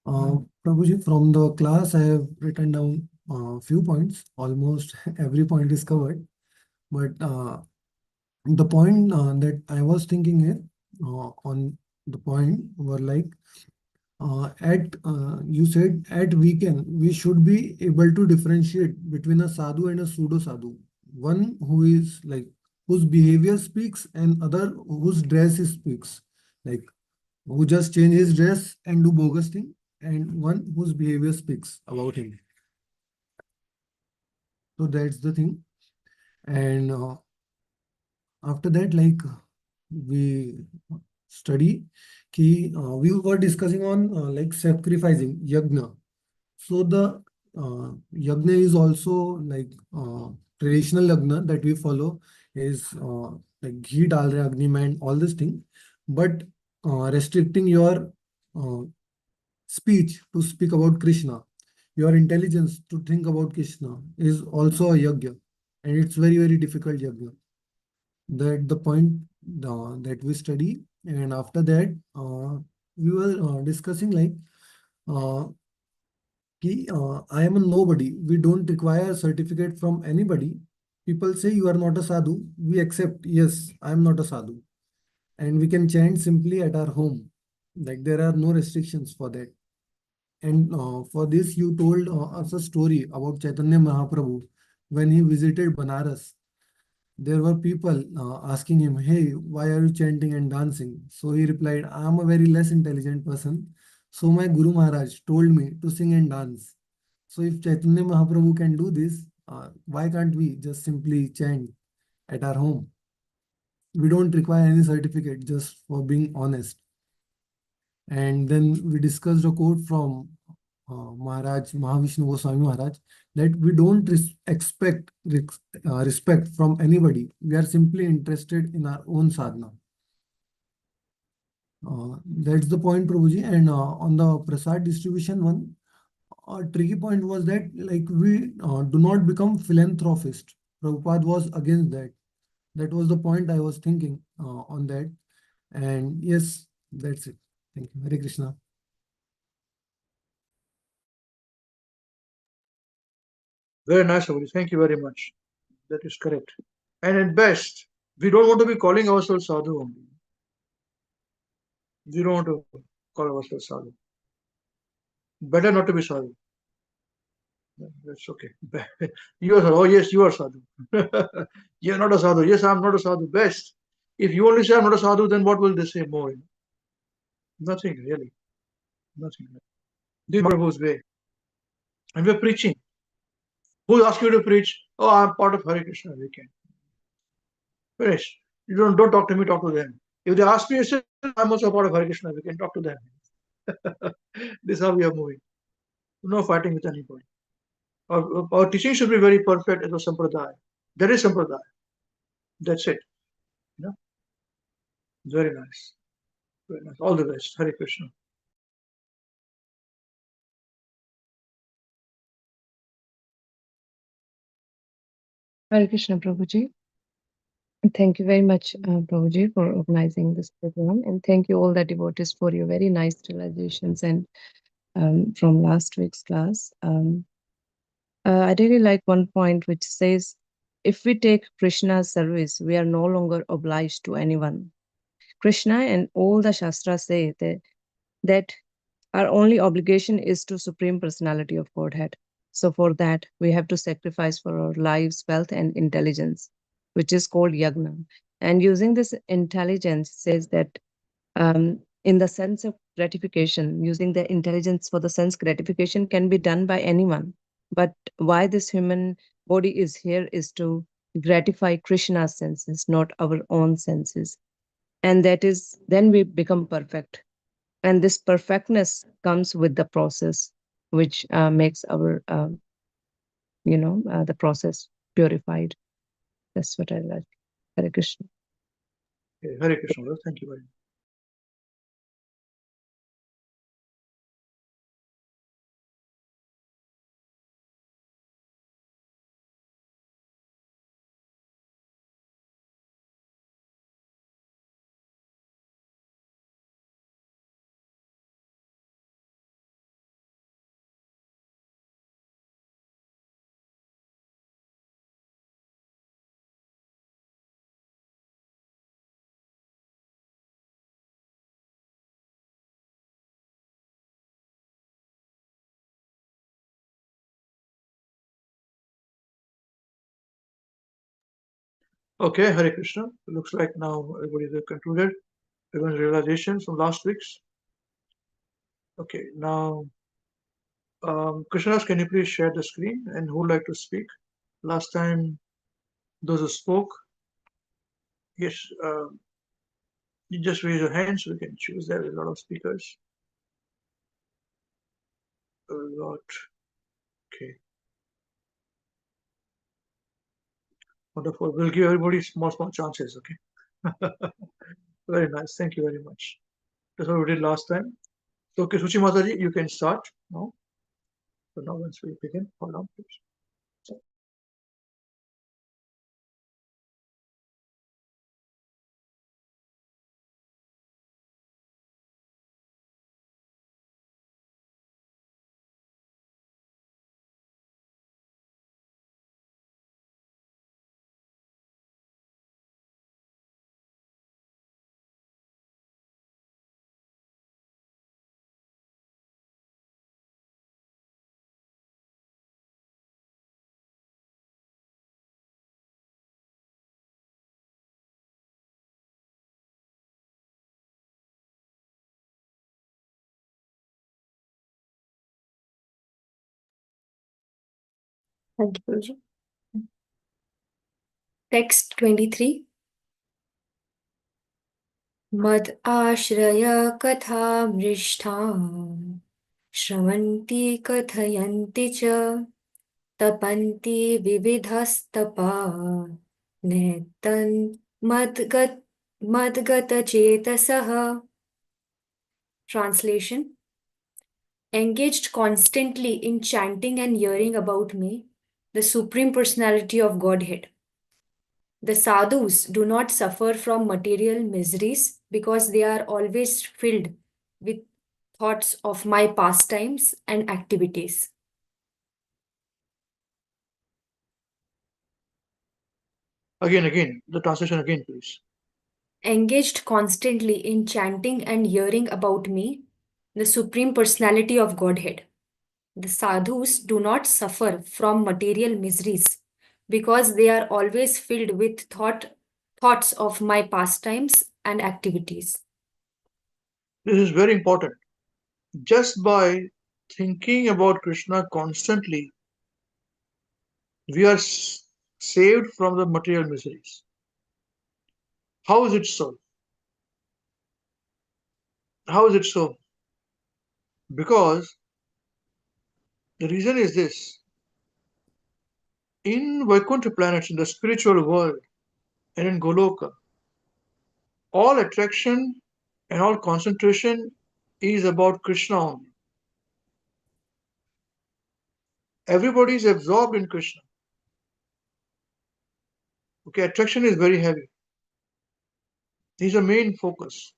Prabhuji, from the class, I have written down a few points. Almost every point is covered. But the point that I was thinking here, on the point were like, you said at WECAN, we should be able to differentiate between a sadhu and a pseudo sadhu. One who is like, whose behavior speaks, and other whose dress speaks. Like, who just change his dress and do bogus thing, and one whose behavior speaks about him. So that's the thing. And after that, like, we study we were discussing on like sacrificing yagna. So the yagna is also like traditional yagna that we follow is like ghee dal rahe agni mein, all this thing, but restricting your speech to speak about Krishna, your intelligence to think about Krishna is also a yagna, and it's very, very difficult yagna. That the point that we study. And after that, we were discussing like I am a nobody. We don't require a certificate from anybody. People say you are not a sadhu. We accept, yes, I am not a sadhu. And we can chant simply at our home. Like there are no restrictions for that. And for this, you told us a story about Chaitanya Mahaprabhu when he visited Banaras. There were people asking him, hey, why are you chanting and dancing? So he replied, I am a very less intelligent person. So my Guru Maharaj told me to sing and dance. So if Chaitanya Mahaprabhu can do this, why can't we just simply chant at our home? We don't require any certificate, just for being honest. And then we discussed a quote from Maharaj, Mahavishnu Goswami Maharaj, that we don't expect respect from anybody. We are simply interested in our own sadhana. That's the point, Prabhuji. And on the prasad distribution one, a tricky point was that like we do not become philanthropists. Prabhupada was against that. That was the point I was thinking on that. And yes, that's it. Thank you. Hare Krishna. Very nice, Abhi. Thank you very much. That is correct. And at best, we don't want to be calling ourselves sadhu only. We don't want to call ourselves sadhu. Better not to be sadhu. That's okay. You are sadhu. Oh, yes, you are sadhu. You're not a sadhu. Yes, I'm not a sadhu. Best. If you only say I'm not a sadhu, then what will they say more? Nothing really. Nothing. This is Prabhu's way. And we're preaching. Who asked you to preach? Oh, I'm part of Hare Krishna WECAN. Finish. You don't talk to me, talk to them. If they ask me, I say, I'm also part of Hare Krishna WECAN, talk to them. This is how we are moving. No fighting with anybody. Our teaching should be very perfect as a sampradaya. There is sampradaya. That's it. You know? Very nice. Very nice. All the best. Hare Krishna. Hare Krishna, Prabhuji. Thank you very much, Prabhuji, for organizing this program. And thank you all the devotees for your very nice realizations and from last week's class. I really like one point which says, if we take Krishna's service, we are no longer obliged to anyone. Krishna and all the Shastras say that our only obligation is to Supreme Personality of Godhead. So for that, we have to sacrifice for our lives, wealth, and intelligence, which is called yagna. And using this intelligence says that in the sense of gratification, using the intelligence for the sense gratification can be done by anyone. But why this human body is here is to gratify Krishna's senses, not our own senses. And that is, then we become perfect. And this perfectness comes with the process, which makes our, the process purified. That's what I like. Hare Krishna. Okay, Hare Krishna. Thank you very much. Okay, Hare Krishna. It looks like now everybody has concluded everyone's realizations from last week's. Okay, now, Krishnas, can you please share the screen and who would like to speak? Last time, those who spoke, yes, you just raise your hand so we can choose. There are a lot of speakers. A lot. Okay. Wonderful. We'll give everybody small chances, okay? Very nice. Thank you very much. That's what we did last time. So, okay, Suchi Mataji, you can start now. So now once we begin, hold on, please. Thank you, Guruji. Text 23. Mad ashraya kathamrishtham shravanti kathayanti cha tapanti vividhastapa netan madgata chetasaha. Translation. Engaged constantly in chanting and hearing about me, the Supreme Personality of Godhead. The sadhus do not suffer from material miseries because they are always filled with thoughts of my pastimes and activities. Again, the translation again, please. Engaged constantly in chanting and hearing about me, the Supreme Personality of Godhead. The sadhus do not suffer from material miseries because they are always filled with thoughts of my pastimes and activities. This is very important. Just by thinking about Krishna constantly, we are saved from the material miseries. How is it so? How is it so? Because the reason is this. In Vaikuntha planets, in the spiritual world, and in Goloka, all attraction and all concentration is about Krishna only. Everybody is absorbed in Krishna. Okay, attraction is very heavy. He's the main focus.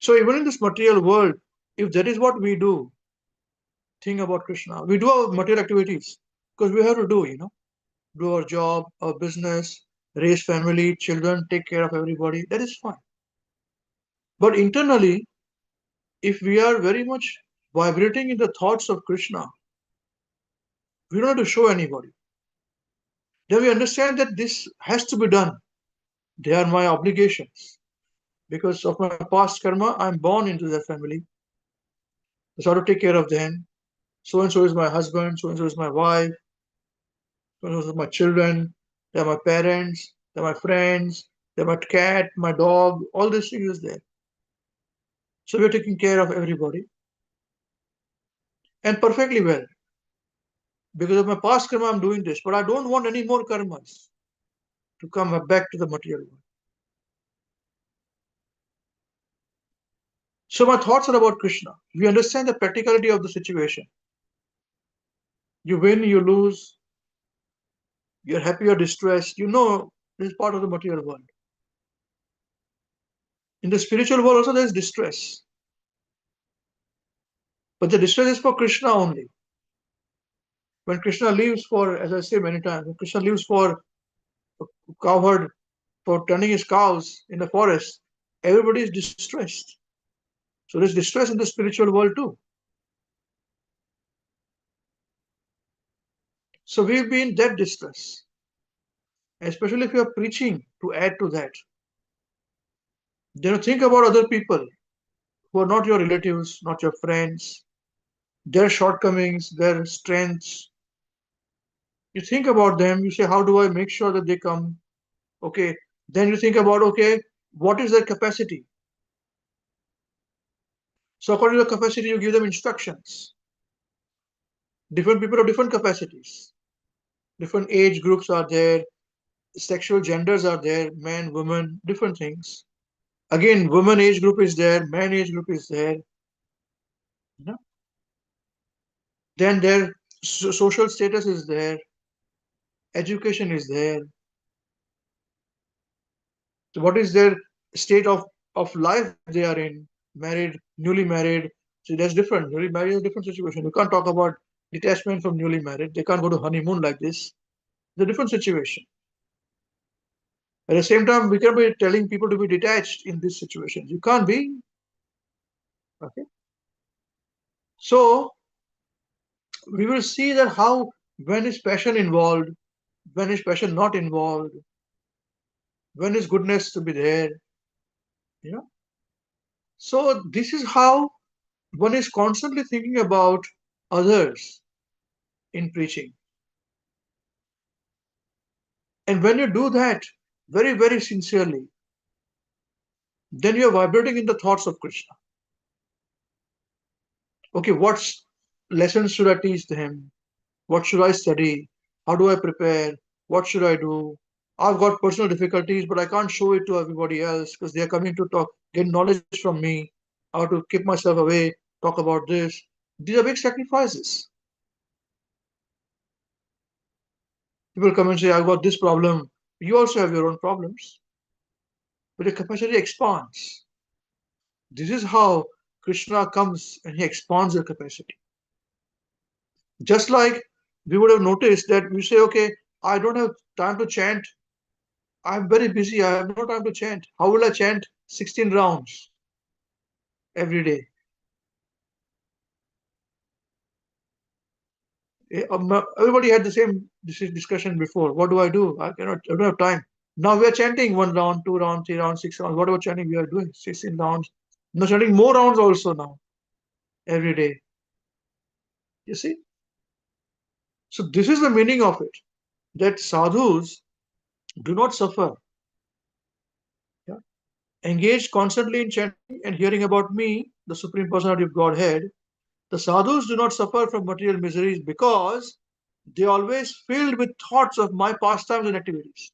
So even in this material world, if that is what we do, think about Krishna. We do our material activities because we have to do, do our job, our business, raise family, children, take care of everybody. That is fine. But internally, if we are very much vibrating in the thoughts of Krishna, we don't have to show anybody. Then we understand that this has to be done. They are my obligations. Because of my past karma, I'm born into that family. So I have to take care of them. So and so is my husband, so and so is my wife, so and so is my children, they're my parents, they're my friends, they're my cat, my dog, all these things is there. So we're taking care of everybody. And perfectly well. Because of my past karma, I'm doing this. But I don't want any more karmas to come back to the material world. So my thoughts are about Krishna. We understand the practicality of the situation. You win, you lose, you're happy or distressed. You know this is part of the material world. In the spiritual world also there's distress. But the distress is for Krishna only. When Krishna leaves for, as I say many times, when Krishna leaves for a cowherd for tending his cows in the forest, everybody is distressed. So there's distress in the spiritual world too. So we've been that distress. Especially if you are preaching to add to that. Then think about other people who are not your relatives, not your friends, their shortcomings, their strengths. You think about them, you say, how do I make sure that they come? Okay. Then you think about, okay, what is their capacity? So according to the capacity, you give them instructions. Different people have different capacities. Different age groups are there. Sexual genders are there. Men, women, different things. Again, women age group is there. Man age group is there. Then their social status is there. Education is there. So what is their state of life they are in? Married, newly married. So that's different. Newly married is a different situation. You can't talk about detachment from newly married. They can't go to honeymoon like this. It's a different situation. At the same time, we can be telling people to be detached in this situation. You can't be. Okay. So we will see that how, when is passion involved, when is passion not involved, when is goodness to be there. So this is how one is constantly thinking about others in preaching. And when you do that very, very sincerely, then you are vibrating in the thoughts of Krishna. Okay, what lessons should I teach them? What should I study? How do I prepare? What should I do? I've got personal difficulties, but I can't show it to everybody else because they are coming to talk, get knowledge from me. I have to keep myself away, talk about this. These are big sacrifices. People come and say, I've got this problem. You also have your own problems. But your capacity expands. This is how Krishna comes and he expands your capacity. Just like we would have noticed that we say, okay, I don't have time to chant. I'm very busy. I have no time to chant. How will I chant 16 rounds every day? Everybody had the same discussion before. What do? I don't have time. Now we are chanting 1 round, 2 rounds, 3 rounds, 6 rounds, whatever chanting we are doing, 16 rounds. Now chanting more rounds also now, every day. You see? So this is the meaning of it, that sadhus do not suffer. Yeah? Engage constantly in chanting and hearing about me, the Supreme Personality of Godhead, the sadhus do not suffer from material miseries because they are always filled with thoughts of my pastimes and activities.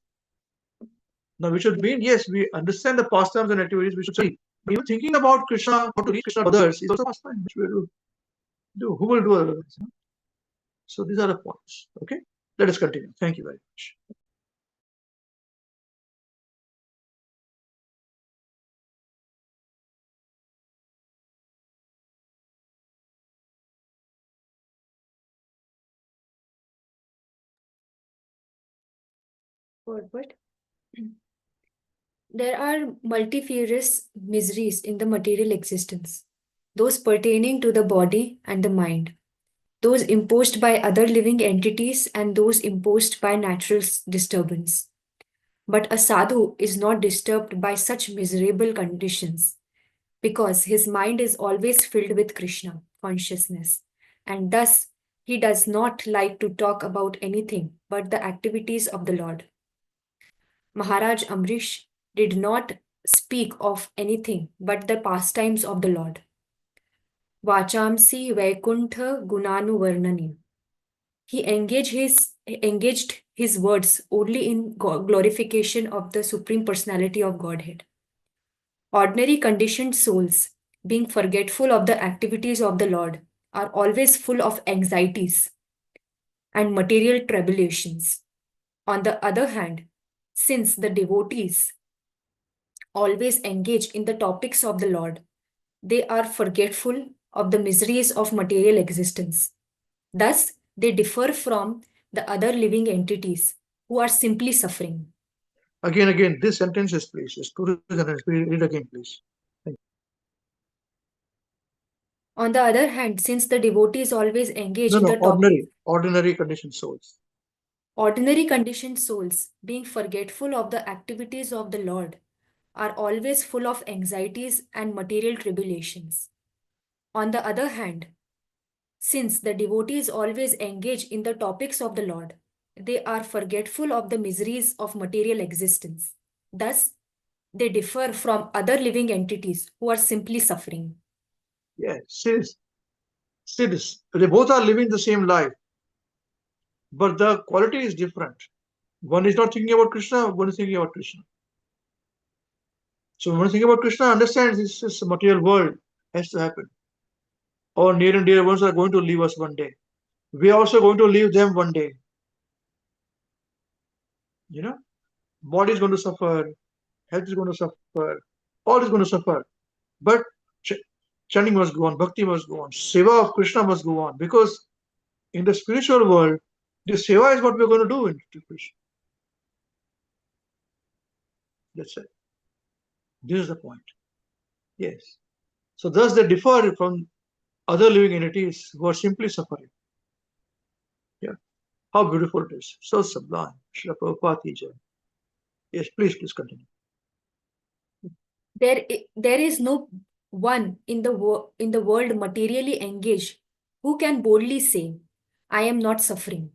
Now, we should mean, yes, we understand the pastimes and activities we should study. But even thinking about Krishna, how to reach Krishna to others is also a pastime which we will do. Who will do otherwise? So these are the points. Okay, let us continue. Thank you very much. What? There are multifarious miseries in the material existence, those pertaining to the body and the mind, those imposed by other living entities, and those imposed by natural disturbance. But a sadhu is not disturbed by such miserable conditions because his mind is always filled with Krishna consciousness, and thus he does not like to talk about anything but the activities of the Lord. Maharaj Amrish did not speak of anything but the pastimes of the Lord. Vachamsi Vaikuntha Gunanu Varnani. He engaged his words only in glorification of the Supreme Personality of Godhead. Ordinary conditioned souls, being forgetful of the activities of the Lord, are always full of anxieties and material tribulations. On the other hand, since the devotees always engage in the topics of the Lord, they are forgetful of the miseries of material existence. Thus, they differ from the other living entities who are simply suffering. Again, this sentences, please. Just two sentences. Read again, please. On the other hand, since the devotees always engage in the ordinary conditioned souls. Ordinary conditioned souls, being forgetful of the activities of the Lord, are always full of anxieties and material tribulations. On the other hand, since the devotees always engage in the topics of the Lord, they are forgetful of the miseries of material existence. Thus, they differ from other living entities who are simply suffering. Yes, see this. They both are living the same life, but the quality is different. One is not thinking about Krishna, one is thinking about Krishna. So when one thinking about Krishna, understands this is a material world has to happen. Our near and dear ones are going to leave us one day. We are also going to leave them one day. You know, body is going to suffer, health is going to suffer, all is going to suffer. But chanting must go on, bhakti must go on, seva of Krishna must go on, because in the spiritual world, the seva is what we're going to do in Krishna. That's it. This is the point. Yes. So thus they differ from other living entities who are simply suffering. Yeah. How beautiful it is. So sublime. Srila Prabhupada ki jai. Yes, please continue. There is no one in the world materially engaged who can boldly say, I am not suffering.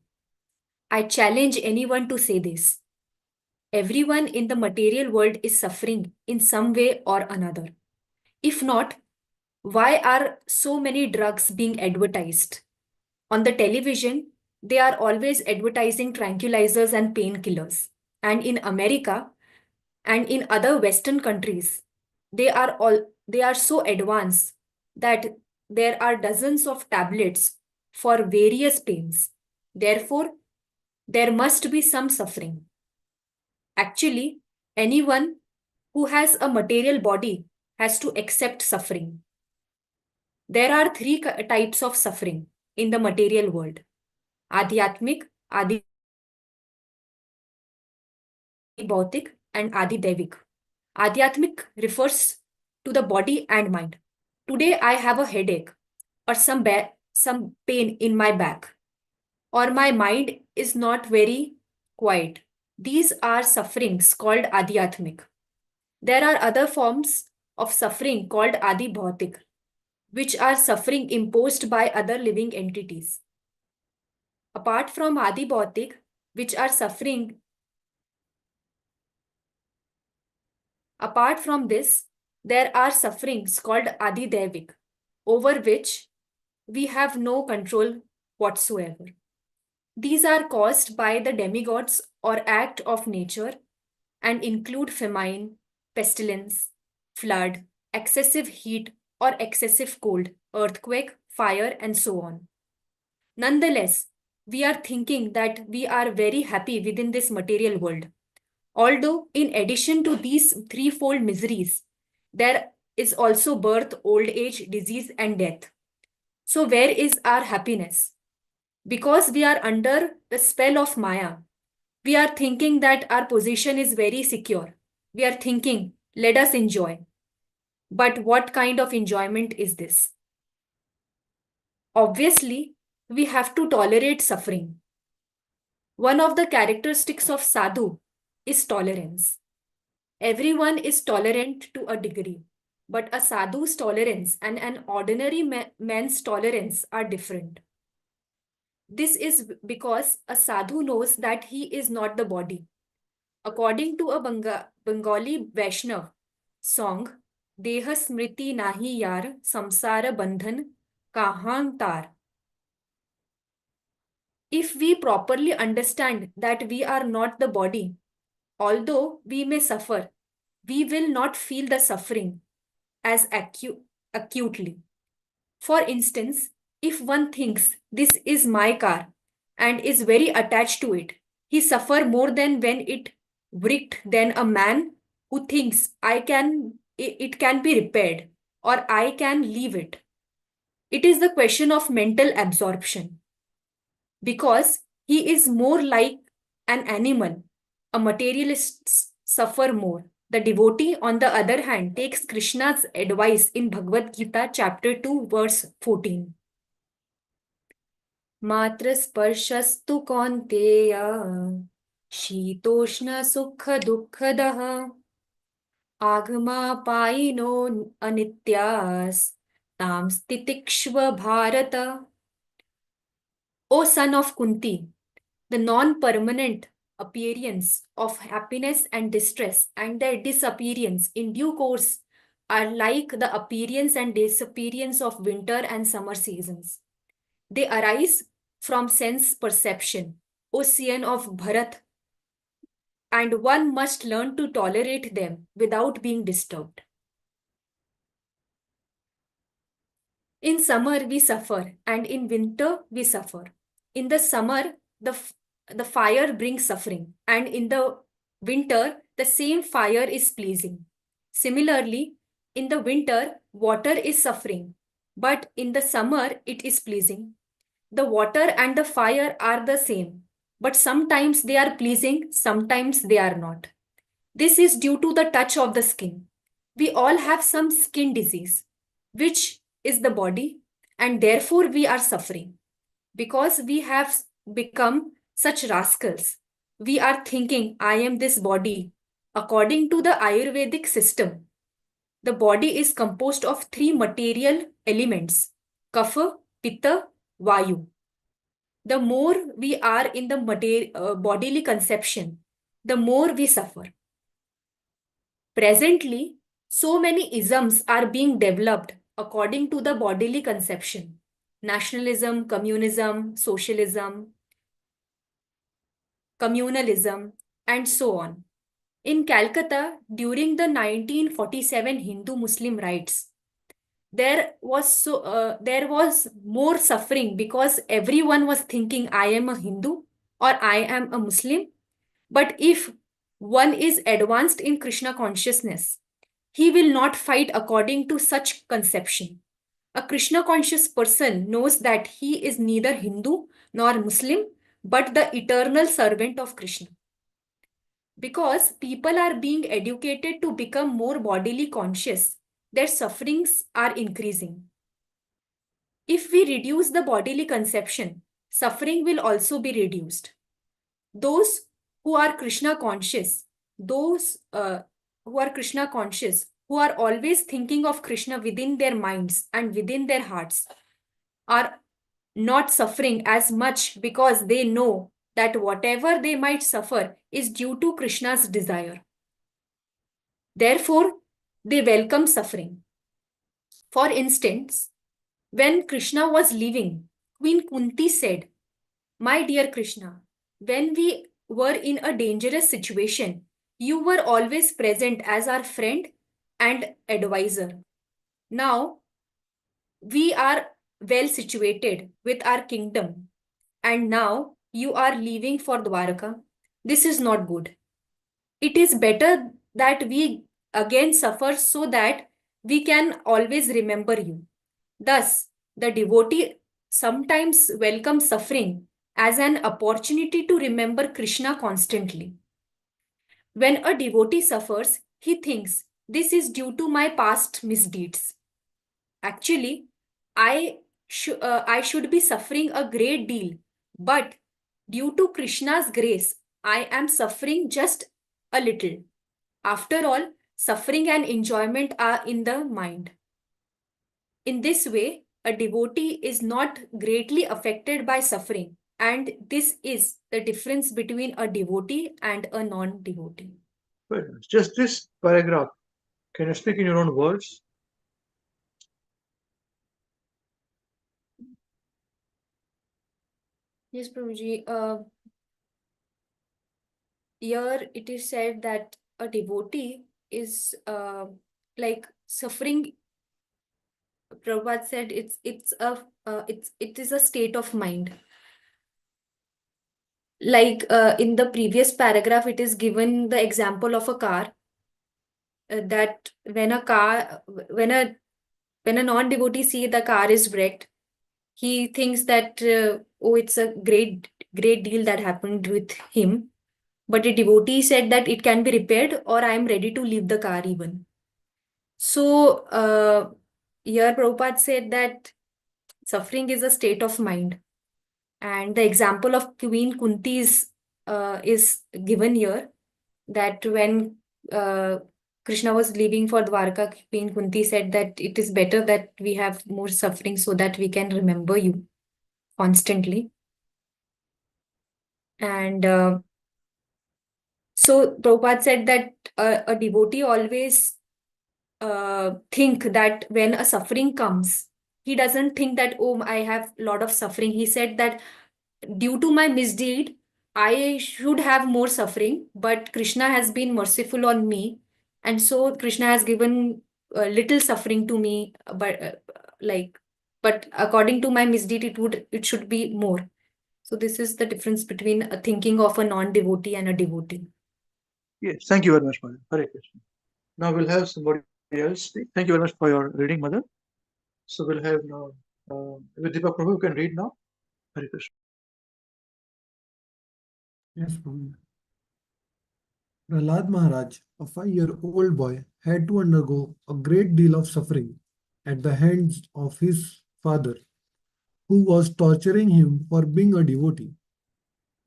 I challenge anyone to say this. Everyone in the material world is suffering in some way or another. If not, why are so many drugs being advertised? On the television, they are always advertising tranquilizers and painkillers. And in America and in other Western countries, they are so advanced that there are dozens of tablets for various pains. Therefore, there must be some suffering. Actually, anyone who has a material body has to accept suffering. There are three types of suffering in the material world: Adhyatmik, Adi Bhautik, and Adi Devik. Adhyatmik refers to the body and mind. Today I have a headache or some pain in my back, or my mind is not very quiet. These are sufferings called Adhyatmik. There are other forms of suffering called Adi Bhautik, which are suffering imposed by other living entities. Apart from Adi Bhautik, which are suffering, apart from this, there are sufferings called Adidevik, over which we have no control whatsoever. These are caused by the demigods or act of nature and include famine, pestilence, flood, excessive heat or excessive cold, earthquake, fire, and so on. Nonetheless, we are thinking that we are very happy within this material world. Although, in addition to these threefold miseries, there is also birth, old age, disease, and death. So, where is our happiness? Because we are under the spell of Maya, we are thinking that our position is very secure. We are thinking, let us enjoy. But what kind of enjoyment is this? Obviously, we have to tolerate suffering. One of the characteristics of Sadhu is tolerance. Everyone is tolerant to a degree, but a Sadhu's tolerance and an ordinary man's tolerance are different. This is because a Sadhu knows that he is not the body. According to a Bengali Vaishnav song, Deha Smriti Nahi Yar Samsara Bandhan Kahan Tar. If we properly understand that we are not the body, although we may suffer, we will not feel the suffering as acutely. For instance, if one thinks this is my car and is very attached to it, he suffers more than when it bricked than a man who thinks it can be repaired or I can leave it. It is the question of mental absorption. Because he is more like an animal, a materialist suffer more. The devotee, on the other hand, takes Krishna's advice in Bhagavad Gita, chapter 2, verse 14. Matra sparshastu kaunteya, shitoshna sukha dukkhadah, agma paino anityas, tam stitikshva bharata. O son of Kunti, the non-permanent appearance of happiness and distress and their disappearance in due course are like the appearance and disappearance of winter and summer seasons. They arise from sense perception, ocean of Bharat, and one must learn to tolerate them without being disturbed. In summer, we suffer, and in winter, we suffer. In the summer, the fire brings suffering, and in the winter, the same fire is pleasing. Similarly, in the winter, water is suffering, but in the summer, it is pleasing. The water and the fire are the same, but sometimes they are pleasing, sometimes they are not. This is due to the touch of the skin. We all have some skin disease, which is the body, and therefore we are suffering. Because we have become such rascals, we are thinking, I am this body. According to the Ayurvedic system, the body is composed of 3 material elements, Kapha, Pitta, Vayu. The more we are in the bodily conception, the more we suffer. Presently, so many isms are being developed according to the bodily conception. Nationalism, communism, socialism, communalism, and so on. In Calcutta, during the 1947 Hindu-Muslim riots, there was more suffering because everyone was thinking, I am a Hindu or I am a Muslim. But if one is advanced in Krishna consciousness, he will not fight according to such conception. A Krishna conscious person knows that he is neither Hindu nor Muslim, but the eternal servant of Krishna. Because people are being educated to become more bodily conscious, their sufferings are increasing. If we reduce the bodily conception, suffering will also be reduced. Those who are Krishna conscious, who are always thinking of Krishna within their minds and within their hearts, are not suffering as much because they know that whatever they might suffer is due to Krishna's desire. Therefore, they welcome suffering. For instance, when Krishna was leaving, Queen Kunti said, "My dear Krishna, when we were in a dangerous situation, you were always present as our friend and advisor. Now we are well situated with our kingdom, and now you are leaving for Dwaraka. This is not good. It is better that we again suffer so that we can always remember you." Thus, the devotee sometimes welcomes suffering as an opportunity to remember Krishna constantly. When a devotee suffers, he thinks, "This is due to my past misdeeds. Actually, I should be suffering a great deal, but due to Krishna's grace, I am suffering just a little." After all, suffering and enjoyment are in the mind. In this way, a devotee is not greatly affected by suffering, and this is the difference between a devotee and a non-devotee. Very nice. Just this paragraph. Can you speak in your own words? Yes, Prabhuji. Here it is said that a devotee is like suffering. Prabhupada said it is a state of mind. Like in the previous paragraph, it is given the example of a car. That when a non-devotee see the car is wrecked, he thinks that oh, it's a great deal that happened with him. But a devotee said that it can be repaired, or I am ready to leave the car even. So here Prabhupada said that suffering is a state of mind. And the example of Queen Kunti is given here, that when Krishna was leaving for Dwarka, Queen Kunti said that it is better that we have more suffering so that we can remember you constantly. And so Prabhupada said that a devotee always think that when a suffering comes, he doesn't think that, oh, I have a lot of suffering. He said that due to my misdeed, I should have more suffering, but Krishna has been merciful on me. And so Krishna has given little suffering to me, but according to my misdeed, it should be more. So this is the difference between thinking of a non-devotee and a devotee. Yes, thank you very much, Mother. Hare Krishna. Now we'll have somebody else speak. Thank you very much for your reading, Mother. So we'll have now Vidya Prabhu, you can read now. Hare Krishna. Yes, Prabhu. Prahlad Maharaj, a 5-year-old boy, had to undergo a great deal of suffering at the hands of his father, who was torturing him for being a devotee.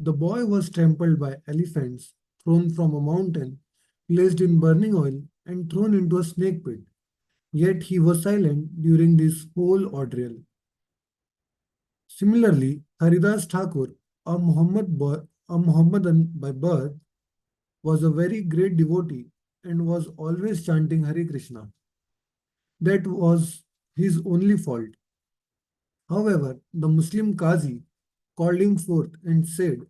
The boy was trampled by elephants, thrown from a mountain, placed in burning oil, and thrown into a snake pit. Yet he was silent during this whole ordeal. Similarly, Haridas Thakur, a Mohammedan by birth, was a very great devotee and was always chanting Hare Krishna. That was his only fault. However, the Muslim Qazi called him forth and said,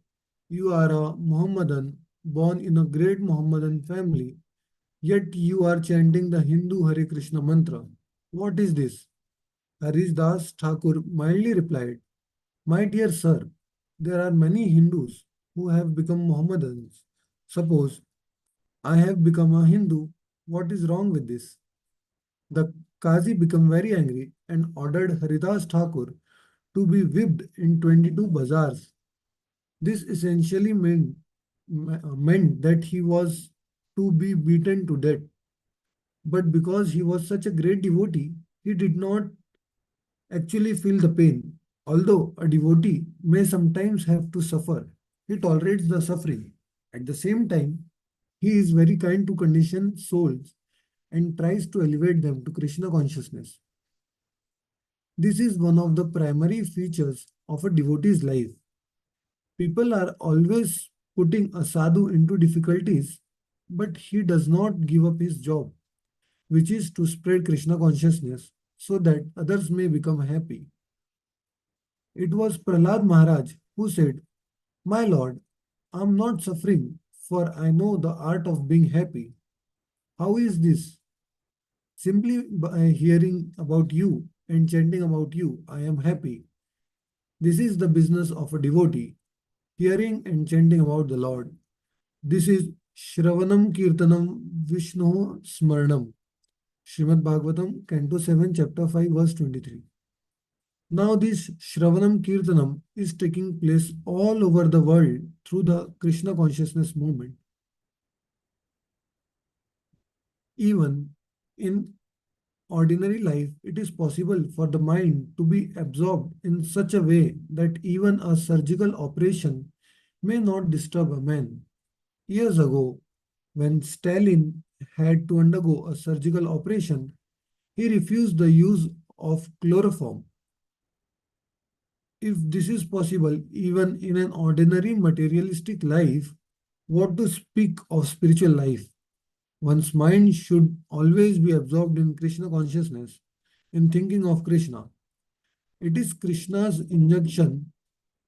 "You are a Mohammedan born in a great Mohammedan family, yet you are chanting the Hindu Hare Krishna mantra. What is this?" Haris Das Thakur mildly replied, "My dear sir, there are many Hindus who have become Mohammedans. Suppose I have become a Hindu. What is wrong with this?" The Qazi became very angry and ordered Haridas Thakur to be whipped in 22 bazaars. This essentially meant that he was to be beaten to death. But because he was such a great devotee, he did not actually feel the pain. Although a devotee may sometimes have to suffer, he tolerates the suffering. At the same time, he is very kind to conditioned souls and tries to elevate them to Krishna consciousness. This is one of the primary features of a devotee's life. People are always putting a sadhu into difficulties, but he does not give up his job. which is to spread Krishna consciousness so that others may become happy. It was Prahlad Maharaj who said, "My Lord, I am not suffering, for I know the art of being happy." How is this? Simply by hearing about you and chanting about you, I am happy. This is the business of a devotee, hearing and chanting about the Lord. This is Shravanam Kirtanam Vishnu Smaranam. Srimad Bhagavatam, Canto 7, Chapter 5, verse 23. Now, this Shravanam Kirtanam is taking place all over the world through the Krishna consciousness movement. Even in ordinary life, it is possible for the mind to be absorbed in such a way that even a surgical operation may not disturb a man. Years ago, when Stalin had to undergo a surgical operation, he refused the use of chloroform. If this is possible even in an ordinary materialistic life, what to speak of spiritual life? One's mind should always be absorbed in Krishna consciousness, in thinking of Krishna. It is Krishna's injunction,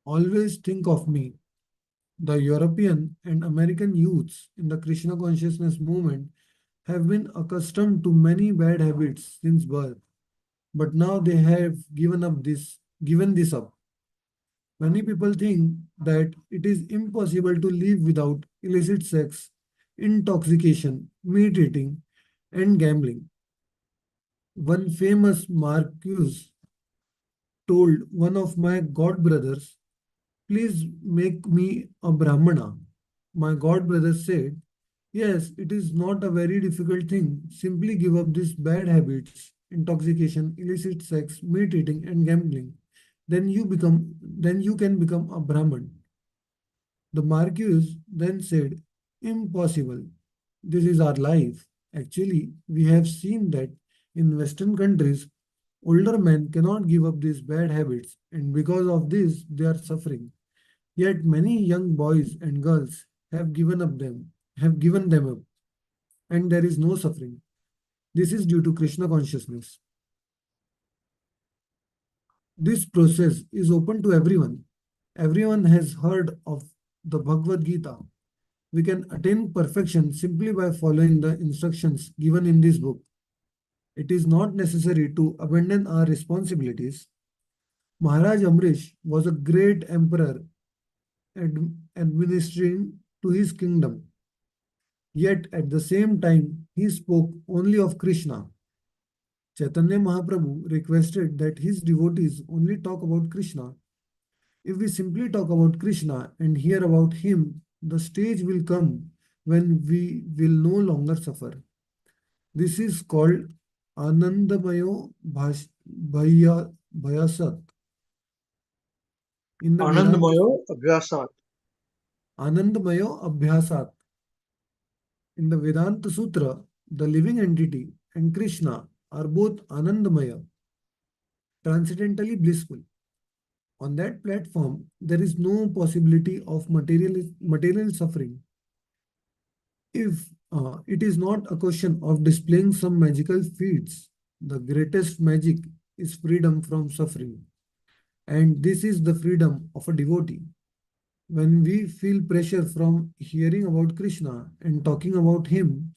always think of me. The European and American youths in the Krishna consciousness movement have been accustomed to many bad habits since birth, but now they have given this up. Many people think that it is impossible to live without illicit sex, intoxication, meat eating, and gambling. One famous Marcuse told one of my god brothers, "Please make me a Brahmana." My god brother said, "Yes, it is not a very difficult thing. Simply give up these bad habits, intoxication, illicit sex, meat eating, and gambling. Then you can become a Brahman." The Marquis then said, "Impossible. This is our life." Actually, we have seen that in Western countries, older men cannot give up these bad habits, and because of this, they are suffering. Yet many young boys and girls have given them up, and there is no suffering. This is due to Krishna consciousness. This process is open to everyone. Everyone has heard of the Bhagavad Gita. We can attain perfection simply by following the instructions given in this book. It is not necessary to abandon our responsibilities. Maharaj Amrish was a great emperor administering to his kingdom. Yet at the same time, he spoke only of Krishna. Chaitanya Mahaprabhu requested that his devotees only talk about Krishna. If we simply talk about Krishna and hear about him, the stage will come when we will no longer suffer. This is called Anandamayo Bhayasat. In the Vedanta, Anandamayo Abhyasat. Anandamayo Abhyasat. In the Vedanta Sutra, the living entity and Krishna are both Anandamaya, transcendentally blissful. On that platform, there is no possibility of material suffering. If it is not a question of displaying some magical feats, the greatest magic is freedom from suffering. And this is the freedom of a devotee. When we feel pressure from hearing about Krishna and talking about him,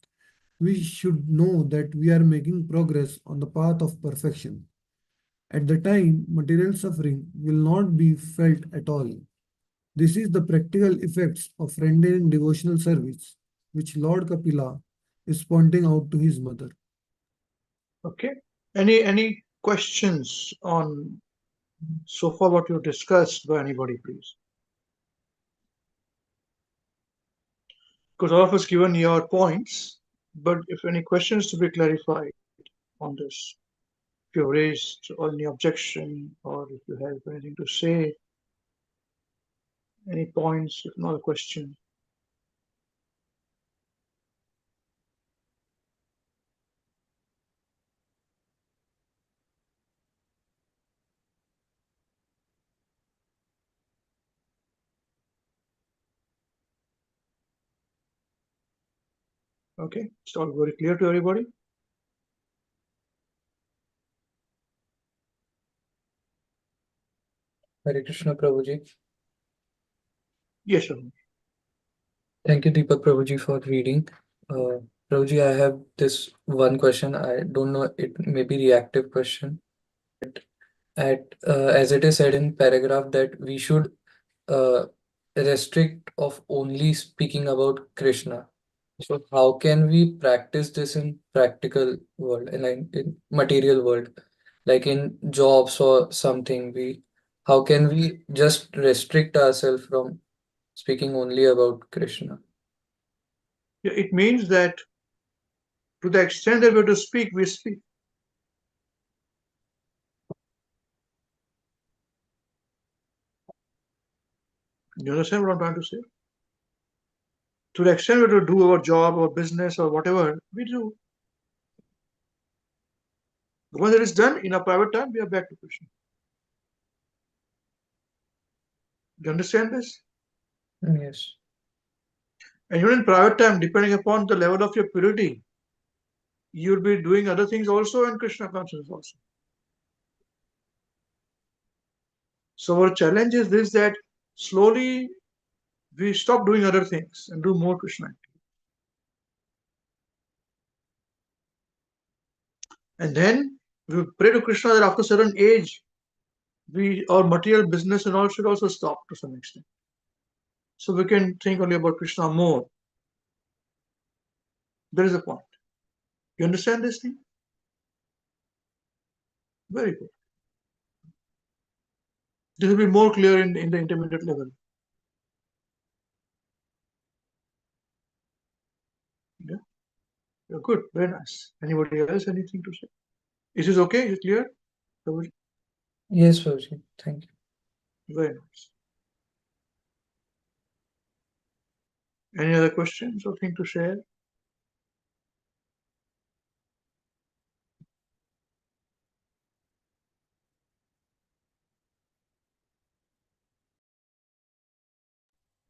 we should know that we are making progress on the path of perfection. At the time, material suffering will not be felt at all. This is the practical effects of rendering devotional service, which Lord Kapila is pointing out to his mother. Okay. Any questions on so far what you discussed by anybody, please? Because all of us given your points, but if any questions to be clarified on this, if you raised or any objection, or if you have anything to say, any points, if not a question. Okay, it's all very clear to everybody. Hare Krishna Prabhuji. Yes, sir. Thank you, Deepak Prabhuji, for reading. Prabhuji, I have this one question. I don't know, it may be reactive question. As it is said in paragraph that we should restrict of only speaking about Krishna. So how can we practice this in practical world and in material world, like in jobs or something? How can we just restrict ourselves from speaking only about Krishna? Yeah, it means that to the extent that we have to speak, we speak. You understand what I'm trying to say? To the extent we have to do our job or business or whatever, we do. Once it is done in our private time, we are back to Krishna. Do you understand this? Yes. And even in private time, depending upon the level of your purity, you'll be doing other things also and Krishna consciousness also. So our challenge is this, that slowly we stop doing other things and do more Krishna. And then we pray to Krishna that after a certain age, our material business and all should also stop to some extent. So we can think only about Krishna more. There is a point. You understand this thing? Very good. This will be more clear in the intermediate level. Yeah. You're good. Very nice. Anybody else anything to say? Is this okay? Is it clear? Yes, Prabhuji. Thank you. Very nice. Any other questions or thing to share?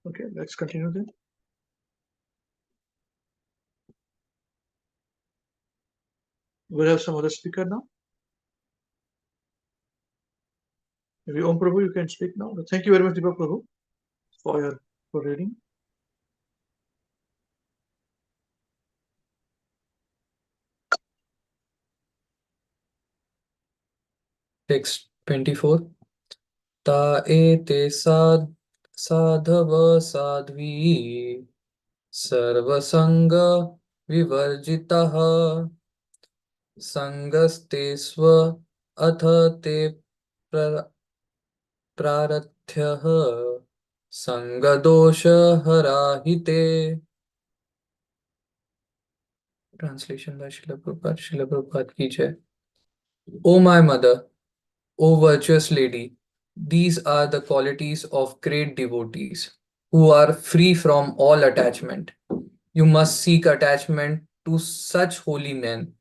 Okay, let's continue then. We'll have some other speaker now. Maybe Om Prabhu, you can speak now. Thank you very much, Deepak Prabhu, for reading. Text 24. Ta ete sadhava sadhvi sarvasanga vivarjitaha sangaste swa atha te prarathyah sangadosha harahite. Translation by Srila Prabhupada. Srila Prabhupada ki jai. O my mother, O virtuous lady, these are the qualities of great devotees who are free from all attachment. You must seek attachment to such holy men,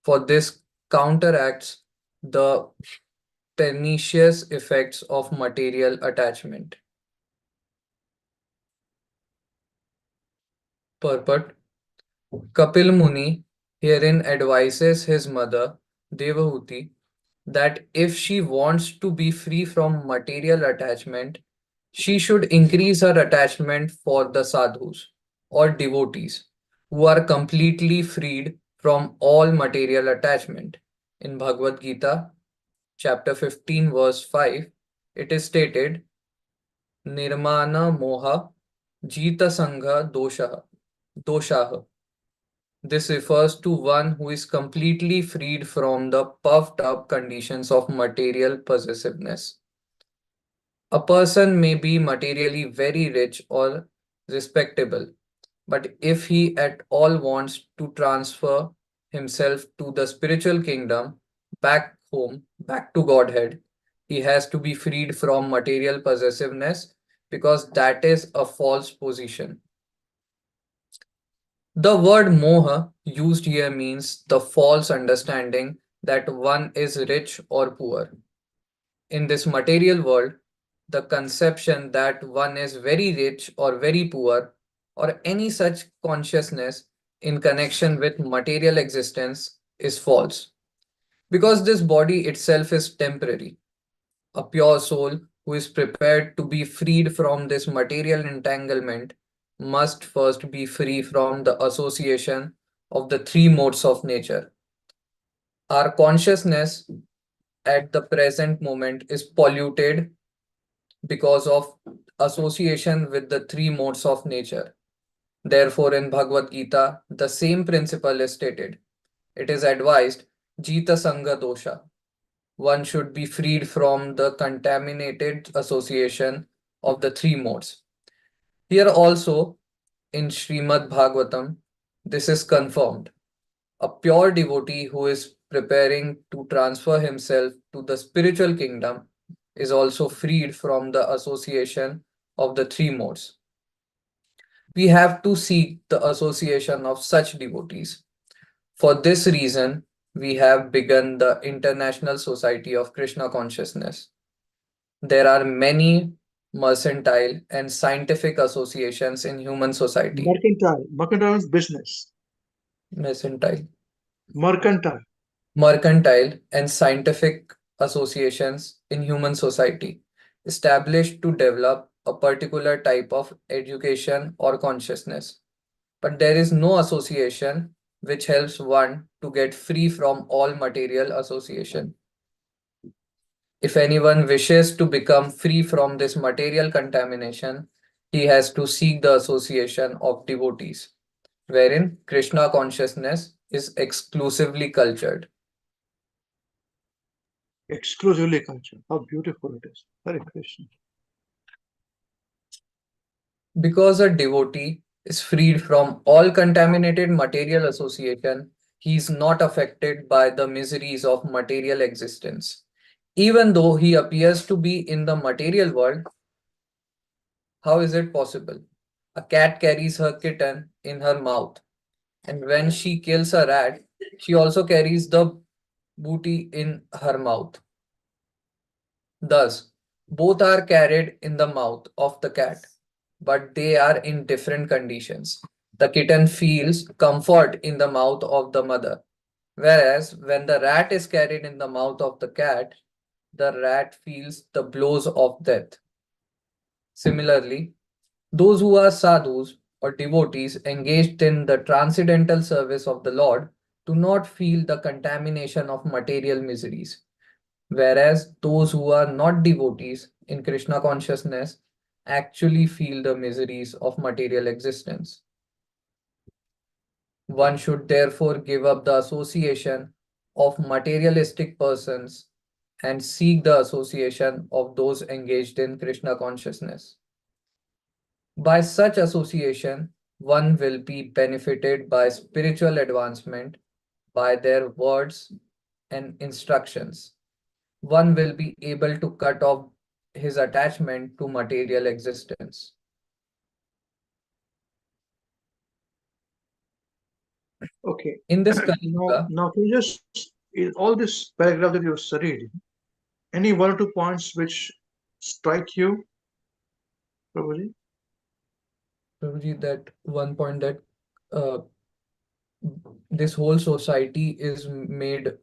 for this counteracts the pernicious effects of material attachment. Purport. Kapil Muni herein advises his mother, Devahuti, that if she wants to be free from material attachment, she should increase her attachment for the sadhus or devotees who are completely freed from all material attachment. In Bhagavad Gita, chapter 15, verse 5, it is stated, Nirmana moha jita sangha doshaha. This refers to one who is completely freed from the puffed up conditions of material possessiveness. A person may be materially very rich or respectable, but if he at all wants to transfer himself to the spiritual kingdom, back home, back to Godhead, he has to be freed from material possessiveness, because that is a false position. The word moha used here means the false understanding that one is rich or poor. In this material world, the conception that one is very rich or very poor, or any such consciousness in connection with material existence, is false. Because this body itself is temporary. A pure soul who is prepared to be freed from this material entanglement must first be free from the association of the three modes of nature. Our consciousness at the present moment is polluted because of association with the three modes of nature. Therefore, in Bhagavad Gita, the same principle is stated. It is advised, Jita Sangha Dosha. One should be freed from the contaminated association of the three modes. Here also, in Srimad Bhagavatam, this is confirmed. A pure devotee who is preparing to transfer himself to the spiritual kingdom is also freed from the association of the three modes. We have to seek the association of such devotees. For this reason, we have begun the International Society of Krishna Consciousness. There are many mercantile and scientific associations in human society. Mercantile. Mercantile is business. Mercantile. Mercantile. Mercantile and scientific associations in human society established to develop a particular type of education or consciousness. But there is no association which helps one to get free from all material association. If anyone wishes to become free from this material contamination, he has to seek the association of devotees, wherein Krishna consciousness is exclusively cultured. Exclusively culture. How beautiful it is. Hare Krishna. Because a devotee is freed from all contaminated material association, he is not affected by the miseries of material existence. Even though he appears to be in the material world, how is it possible? A cat carries her kitten in her mouth, and when she kills a rat, she also carries the booty in her mouth. Thus, both are carried in the mouth of the cat, but they are in different conditions. The kitten feels comfort in the mouth of the mother, whereas when the rat is carried in the mouth of the cat, the rat feels the blows of death. Similarly, those who are sadhus or devotees engaged in the transcendental service of the Lord do not feel the contamination of material miseries, whereas those who are not devotees in Krishna consciousness actually feel the miseries of material existence. One should therefore give up the association of materialistic persons and seek the association of those engaged in Krishna consciousness. By such association, one will be benefited by spiritual advancement by their words and instructions. One will be able to cut off his attachment to material existence. Okay. In this Now, Kali Yuga, now can you just, in all this paragraph that you studied, any one or two points which strike you, Prabhuji? Prabhuji, that one point that this whole society is made,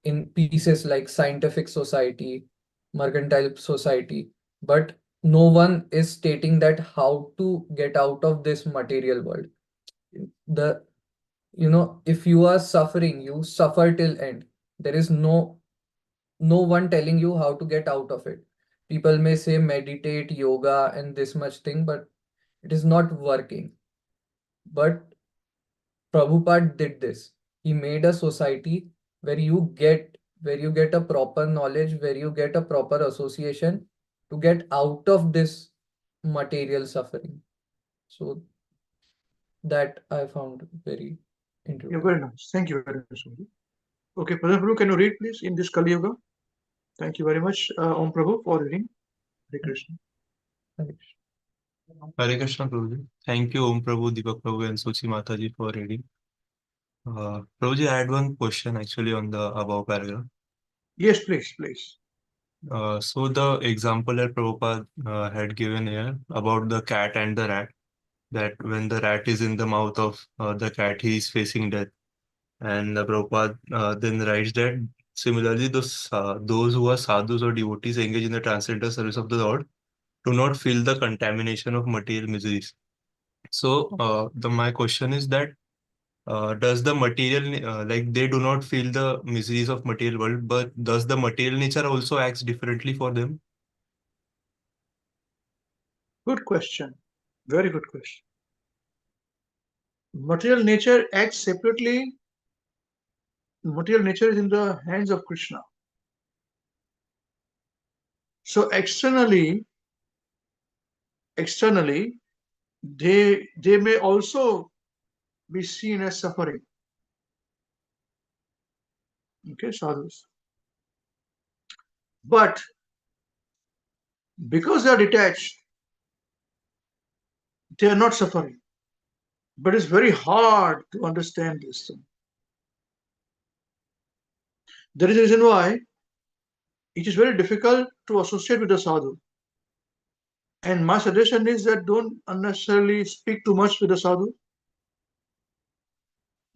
in pieces like scientific society, mercantile society, but no one is stating that how to get out of this material world. If you are suffering, you suffer till end. There is no one telling you how to get out of it. People may say meditate, yoga, and this much thing, but it is not working. But Prabhupada did this. He made a society where you get a proper knowledge, where you get a proper association to get out of this material suffering. So that I found very Yeah, interesting. very nice. Thank you very much, Prabhuji. Okay, Pradhan Prabhu, can you read please in this Kali Yuga? Thank you very much, Om Prabhu, for reading. Hare Krishna. Hare Krishna, Prabhuji. Thank you, Om Prabhu, Deepak Prabhu, and Suchi Mataji for reading. Prabhuji, I had one question actually on the above paragraph. Yes, please, please. So the example that Prabhupada had given here about the cat and the rat, that when the rat is in the mouth of the cat, he is facing death. And the Prabhupada then writes that Similarly, those who are sadhus or devotees engaged in the transcendental service of the Lord do not feel the contamination of material miseries. So, my question is that does the material like they do not feel the miseries of material world, but does the material nature also acts differently for them? Good question. Very good question. Material nature acts separately. Material nature is in the hands of Krishna. So externally, they may also be seen as suffering. Okay, sadhus. But because they are detached, they are not suffering. But it's very hard to understand this thing. There is a reason why it is very difficult to associate with the sadhu. And my suggestion is that don't unnecessarily speak too much with the sadhu.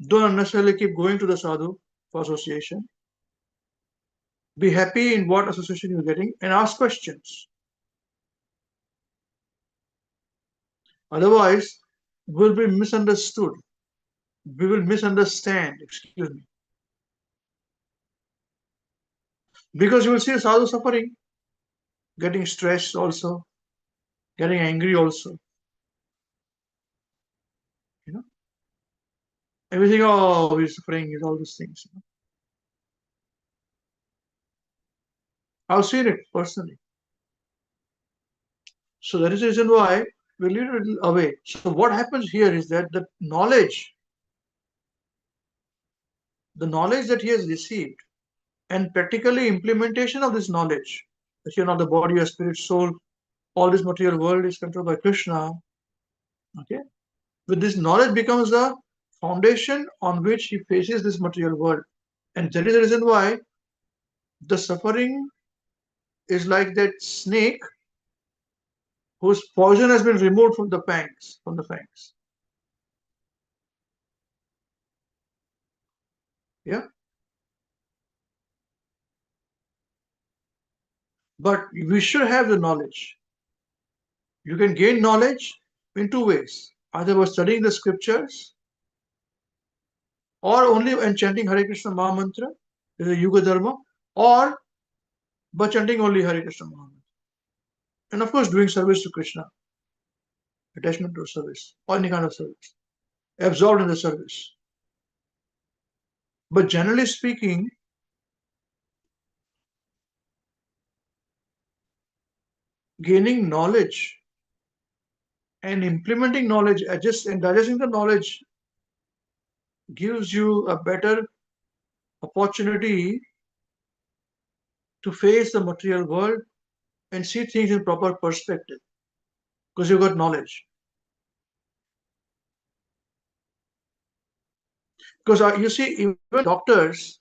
Don't unnecessarily keep going to the sadhu for association. Be happy in what association you're getting and ask questions. Otherwise, we'll be misunderstood. We will misunderstand, excuse me. Because you will see a sadhu suffering, getting stressed also, getting angry also. You know, everything, oh, we're suffering, is all these things. You know? I've seen it personally. So that is the reason why we leave it a little away. So what happens here is that the knowledge that he has received and practically implementation of this knowledge, that you're not the body, your spirit, soul, all this material world is controlled by Krishna. Okay, with this knowledge becomes the foundation on which he faces this material world, and that is the reason why the suffering is like that snake whose poison has been removed from the fangs. Yeah, but we should have the knowledge. You can gain knowledge in two ways: either by studying the scriptures, or only when chanting Hare Krishna Maha Mantra, is a Yuga Dharma, or by chanting only Hare Krishna Maha Mantra. And of course, doing service to Krishna, attachment to service, or any kind of service, absorbed in the service. But generally speaking, gaining knowledge and implementing knowledge, and digesting the knowledge gives you a better opportunity to face the material world and see things in proper perspective, because you got knowledge. Because you see, even doctors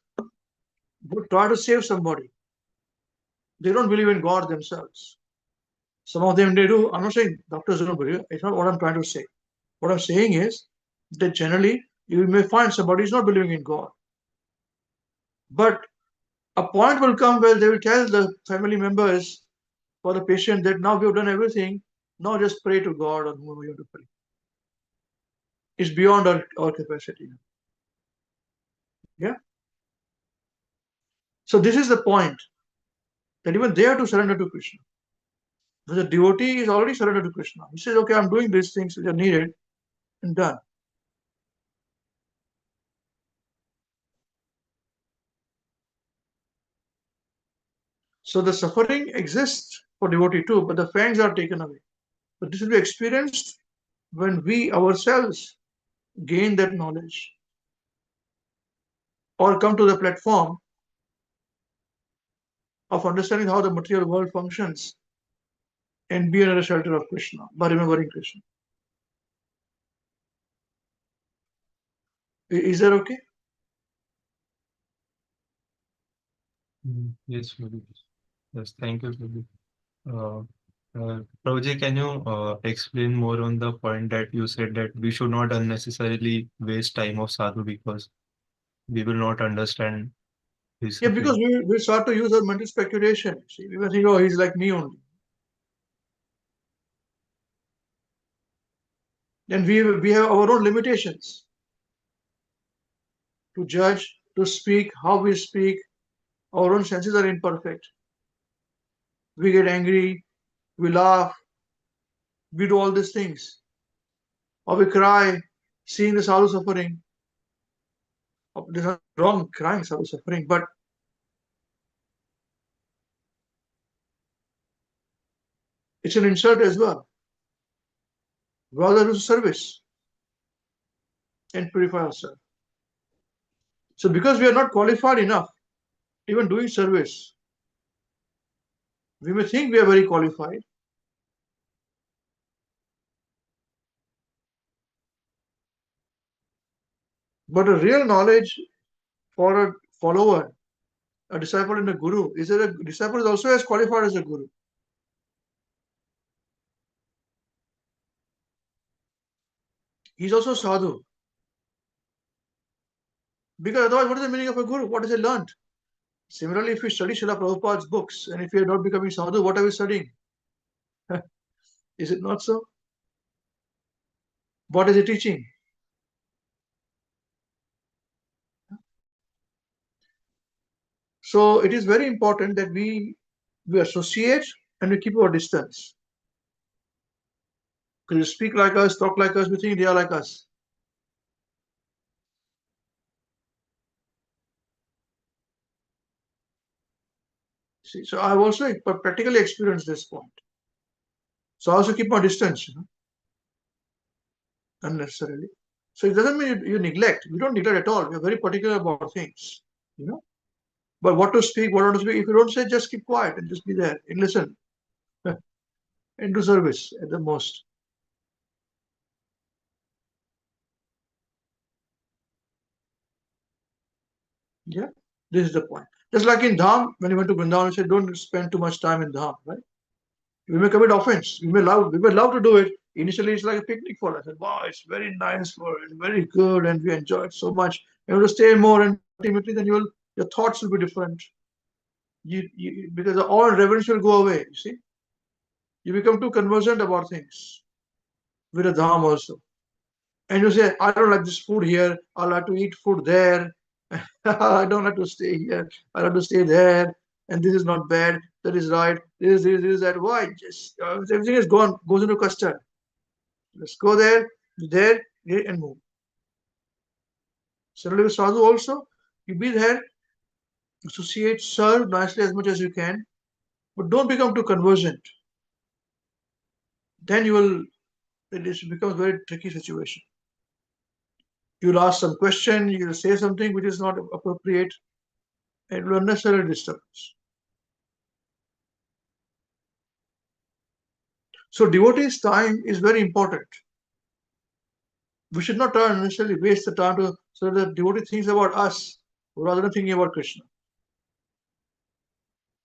would try to save somebody. They don't believe in God themselves. Some of them they do. I'm not saying doctors don't believe. It's not what I'm trying to say. What I'm saying is that generally you may find somebody is not believing in God. But a point will come where they will tell the family members for the patient that now we've done everything, now just pray to God or whoever you have to pray. It's beyond our capacity. Yeah. So this is the point, that even they have to surrender to Krishna. But the devotee is already surrendered to Krishna. He says, okay, I'm doing these things which are needed and done. So the suffering exists for devotee too, but the fangs are taken away. But this will be experienced when we ourselves gain that knowledge or come to the platform of understanding how the material world functions and be under the shelter of Krishna by remembering Krishna. Is that okay? Yes, Prabhuji. Yes, thank you, Prabhuji. Prabhuji, can you explain more on the point that you said that we should not unnecessarily waste time of sadhu because we will not understand he's Yeah, suffering. because we start to use our mental speculation. See, we will think, oh, he's like me only. Then we have our own limitations to judge, to speak, how we speak. Our own senses are imperfect. We get angry, we laugh, we do all these things. Or we cry, seeing the Sadhu suffering. There's nothing wrong crying Sadhu suffering, but it's an insult as well. Rather do service and purify ourselves. So because we are not qualified enough, even doing service, we may think we are very qualified. But a real knowledge for a follower, a disciple and a guru, is that a disciple is also as qualified as a guru. He's also sadhu. Because otherwise, what is the meaning of a guru? What is it learned? Similarly, if we study Srila Prabhupada's books, and if we are not becoming sadhu, what are we studying? Is it not so? What is he teaching? So it is very important that we associate and we keep our distance. Because you speak like us, talk like us, we think they are like us. See, so I've also practically experienced this point. So I also keep my distance, unnecessarily. So it doesn't mean you neglect. We don't neglect at all. We are very particular about things, But what to speak, what not to speak. If you don't say, just keep quiet and just be there and listen and do service at the most. Yeah, this is the point. Just like in Dham, when you went to Vrindavan, you said, don't spend too much time in Dham, right? We may commit offense. We may love to do it. Initially, it's like a picnic for us. And, wow, it's very nice it's very good, and we enjoy it so much. You have to stay more, and ultimately, then your thoughts will be different. Because all reverence will go away. You see, you become too conversant about things with a Dham also. And you say, I don't like this food here. I like to eat food there. I don't like to stay here. I like to stay there. And this is not bad. That is right. This is that. Why? Just everything is gone. Goes into custard. Let's go there, and move. Similarly with sadhu also, you be there, associate, serve nicely as much as you can, but don't become too conversant. Then it becomes a very tricky situation. You'll ask some question, you'll say something which is not appropriate, and it will unnecessarily disturb us. So devotees' time is very important. We should not try and necessarily waste the time so that the devotee thinks about us rather than thinking about Krishna.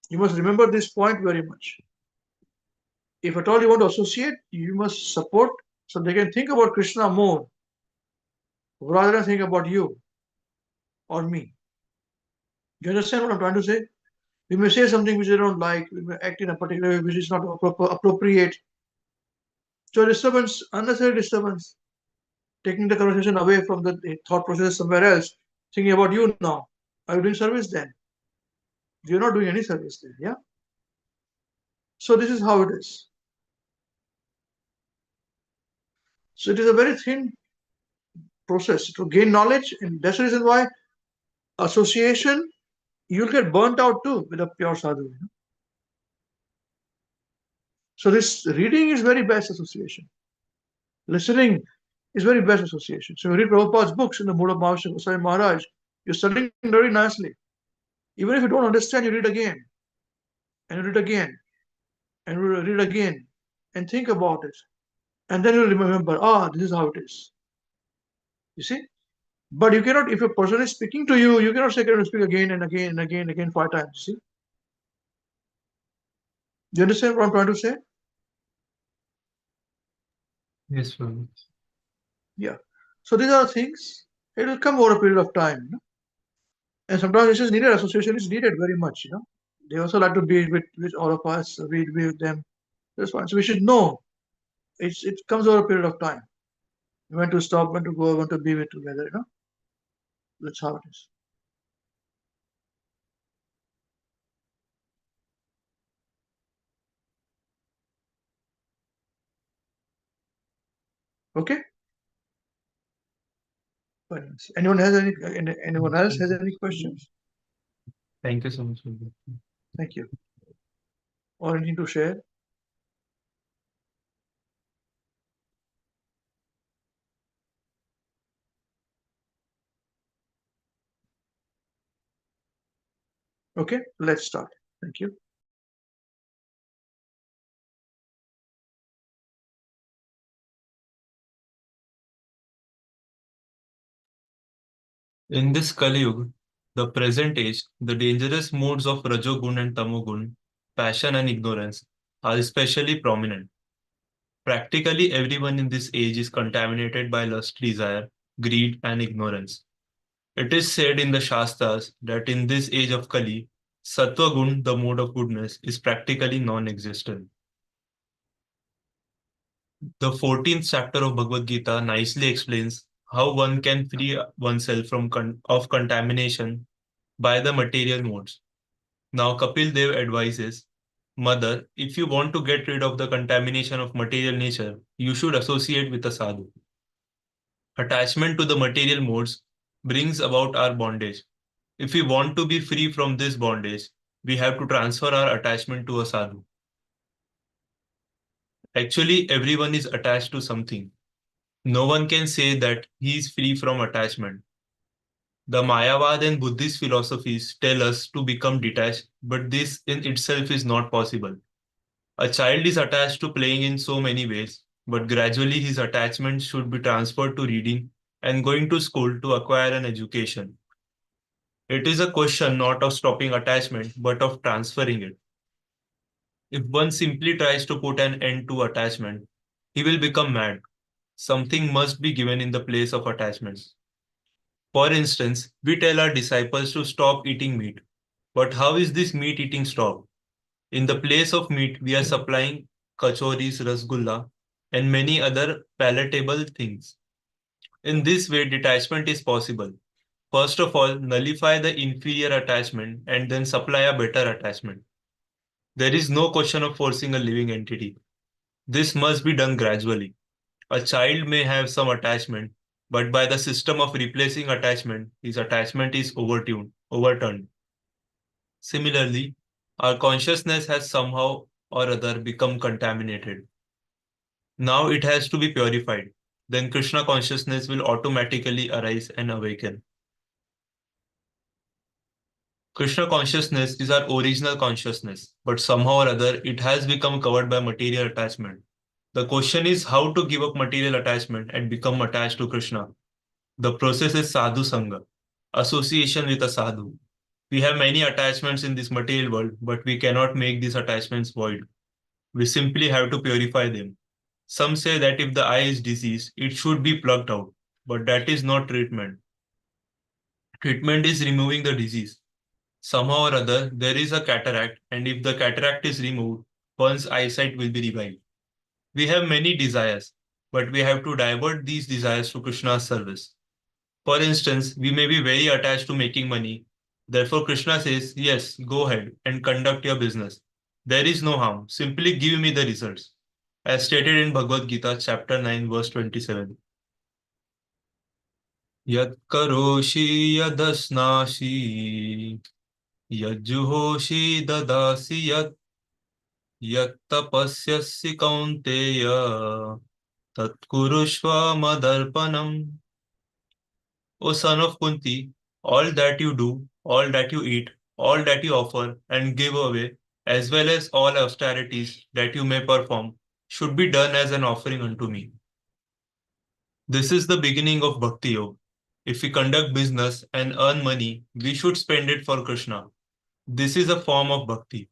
You must remember this point very much. If at all you want to associate, you must support so they can think about Krishna more rather than think about you or me. You understand what I'm trying to say? We may say something which they don't like, we may act in a particular way which is not appropriate. So disturbance, unnecessary disturbance, taking the conversation away from the thought process somewhere else, thinking about you now. Are you doing service then? You're not doing any service then, yeah? So this is how it is. So it is a very thin process to gain knowledge, and that's the reason why association, you'll get burnt out too with a pure sadhu. So this reading is very best association. Listening is very best association. So you read Prabhupada's books in the mood of Maharishi Goswami Maharaj, you're studying very nicely. Even if you don't understand, you read again, and read again, and read again, and think about it. And then you'll remember, this is how it is. You see? But you cannot, if a person is speaking to you, you cannot say, can you speak again and again and again and again 5 times. See? Do you understand what I'm trying to say? Yes, Prabhu. Yeah. So these are things, it will come over a period of time. And sometimes this is needed, association is needed very much, you know. They also like to be with all of us, be with them. That's fine. So we should know it comes over a period of time. When to stop, when to go, when to be with together, you know. That's how it is. Okay? Fine. Anyone else has any questions? Thank you so much. Thank you. Or anything to share? Okay, let's start. Thank you. In this Kali Yuga, the present age, the dangerous modes of Rajogun and Tamogun, passion and ignorance, are especially prominent. Practically everyone in this age is contaminated by lust, desire, greed, and ignorance. It is said in the Shastras that in this age of Kali, Sattva Gun, the mode of goodness, is practically non-existent. The 14th chapter of Bhagavad Gita nicely explains how one can free oneself from of contamination by the material modes. Now Kapil Dev advises, Mother, if you want to get rid of the contamination of material nature, you should associate with a sadhu. Attachment to the material modes brings about our bondage. If we want to be free from this bondage, we have to transfer our attachment to a sadhu. Actually, everyone is attached to something. No one can say that he is free from attachment. The Mayavad and Buddhist philosophies tell us to become detached, but this in itself is not possible. A child is attached to playing in so many ways, but gradually his attachment should be transferred to reading and going to school to acquire an education. It is a question not of stopping attachment, but of transferring it. If one simply tries to put an end to attachment, he will become mad. Something must be given in the place of attachments. For instance, we tell our disciples to stop eating meat. But how is this meat eating stopped? In the place of meat, we are supplying kachoris, rasgulla, and many other palatable things. In this way, detachment is possible. First of all, nullify the inferior attachment and then supply a better attachment. There is no question of forcing a living entity. This must be done gradually. A child may have some attachment, but by the system of replacing attachment, his attachment is overturned. Similarly, our consciousness has somehow or other become contaminated. Now it has to be purified. Then Krishna consciousness will automatically arise and awaken. Krishna consciousness is our original consciousness, but somehow or other it has become covered by material attachment. The question is how to give up material attachment and become attached to Krishna. The process is Sadhu Sangha, association with a Sadhu. We have many attachments in this material world, but we cannot make these attachments void. We simply have to purify them. Some say that if the eye is diseased, it should be plucked out, but that is not treatment. Treatment is removing the disease. Somehow or other, there is a cataract, and if the cataract is removed, one's eyesight will be revived. We have many desires, but we have to divert these desires to Krishna's service. For instance, we may be very attached to making money. Therefore, Krishna says, yes, go ahead and conduct your business. There is no harm. Simply give me the results. As stated in Bhagavad Gita, chapter 9, verse 27. Yat karoshi yadasnashi yajjuhoshi dadasi yat tapasyasi kaunteya tat kurushva madarpanam. O son of Kunti, all that you do, all that you eat, all that you offer and give away, as well as all austerities that you may perform, should be done as an offering unto me. This is the beginning of Bhakti Yoga. If we conduct business and earn money, we should spend it for Krishna. This is a form of bhakti.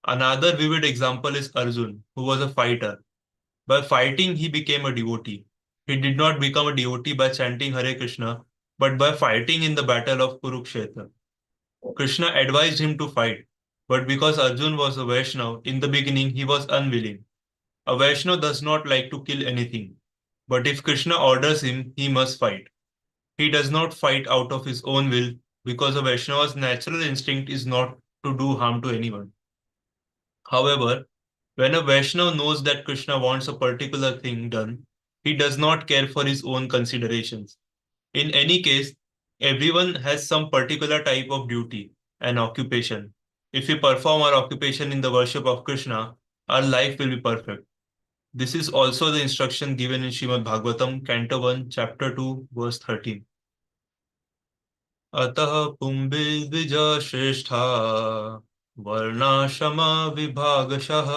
Another vivid example is Arjun, who was a fighter. By fighting, he became a devotee. He did not become a devotee by chanting Hare Krishna, but by fighting in the battle of Kurukshetra. Krishna advised him to fight, but because Arjun was a Vaishnava, in the beginning he was unwilling. A Vaishnava does not like to kill anything, but if Krishna orders him, he must fight. He does not fight out of his own will because a Vaishnava's natural instinct is not to do harm to anyone. However, when a Vaishnava knows that Krishna wants a particular thing done, he does not care for his own considerations. In any case, everyone has some particular type of duty and occupation. If we perform our occupation in the worship of Krishna, our life will be perfect. This is also the instruction given in Srimad Bhagavatam, Canto 1, Chapter 2, verse 13. अतः पुंभिर्द्विज श्रेष्ठा वर्णाश्रम विभागशः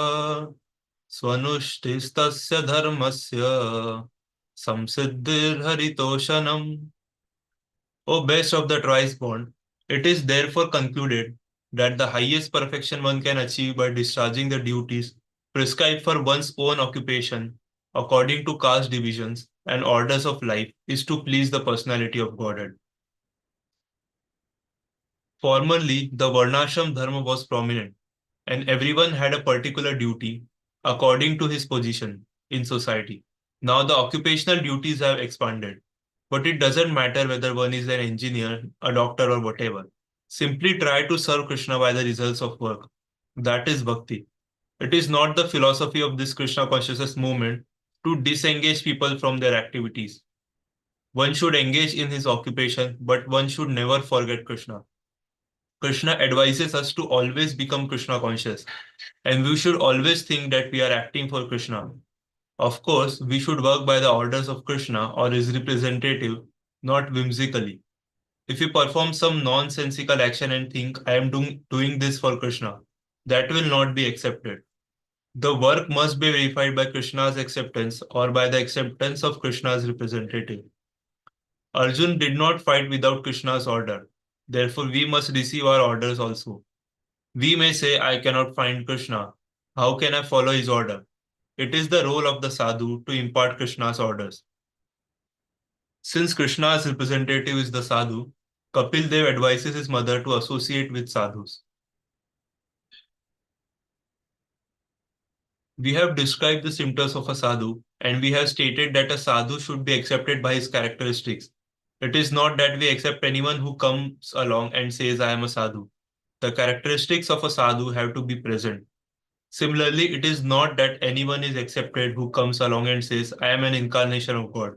स्वनुष्ठिस्तस्य धर्मस्य संसिद्धिर्हरितोषणम्. O best of the thrice born, it is therefore concluded that the highest perfection one can achieve by discharging the duties prescribed for one's own occupation according to caste divisions and orders of life is to please the personality of Godhead. Formerly, the Varnashram Dharma was prominent, and everyone had a particular duty according to his position in society. Now the occupational duties have expanded, but it doesn't matter whether one is an engineer, a doctor, or whatever. Simply try to serve Krishna by the results of work. That is bhakti. It is not the philosophy of this Krishna consciousness movement to disengage people from their activities. One should engage in his occupation, but one should never forget Krishna. Krishna advises us to always become Krishna conscious, and we should always think that we are acting for Krishna. Of course, we should work by the orders of Krishna or his representative, not whimsically. If we perform some nonsensical action and think, I am doing this for Krishna, that will not be accepted. The work must be verified by Krishna's acceptance or by the acceptance of Krishna's representative. Arjun did not fight without Krishna's order. Therefore, we must receive our orders also. We may say, I cannot find Krishna. How can I follow his order? It is the role of the Sadhu to impart Krishna's orders. Since Krishna's representative is the Sadhu, Kapil Dev advises his mother to associate with Sadhus. We have described the symptoms of a Sadhu, and we have stated that a Sadhu should be accepted by his characteristics. It is not that we accept anyone who comes along and says, I am a Sadhu. The characteristics of a Sadhu have to be present. Similarly, it is not that anyone is accepted who comes along and says, I am an incarnation of God.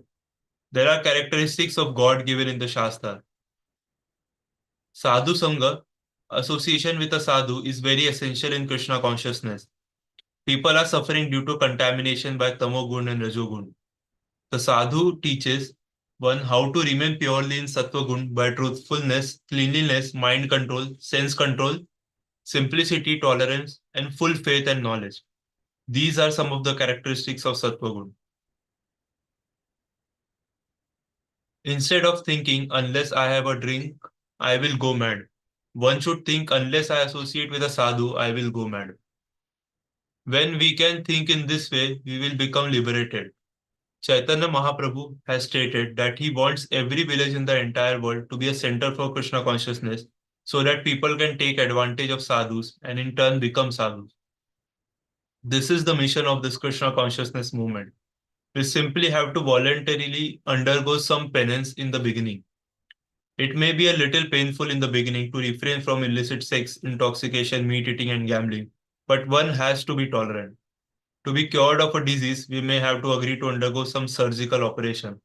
There are characteristics of God given in the Shastra. Sadhu Sangha, association with a Sadhu, is very essential in Krishna consciousness. People are suffering due to contamination by Tamogun and Rajogun. The Sadhu teaches one how to remain purely in Sattvagun by truthfulness, cleanliness, mind control, sense control, simplicity, tolerance, and full faith and knowledge. These are some of the characteristics of Sattvagun. Instead of thinking, unless I have a drink, I will go mad, one should think, unless I associate with a Sadhu, I will go mad. When we can think in this way, we will become liberated. Chaitanya Mahaprabhu has stated that he wants every village in the entire world to be a center for Krishna consciousness so that people can take advantage of sadhus and in turn become sadhus. This is the mission of this Krishna consciousness movement. We simply have to voluntarily undergo some penance in the beginning. It may be a little painful in the beginning to refrain from illicit sex, intoxication, meat eating, and gambling, but one has to be tolerant. To be cured of a disease, we may have to agree to undergo some surgical operation.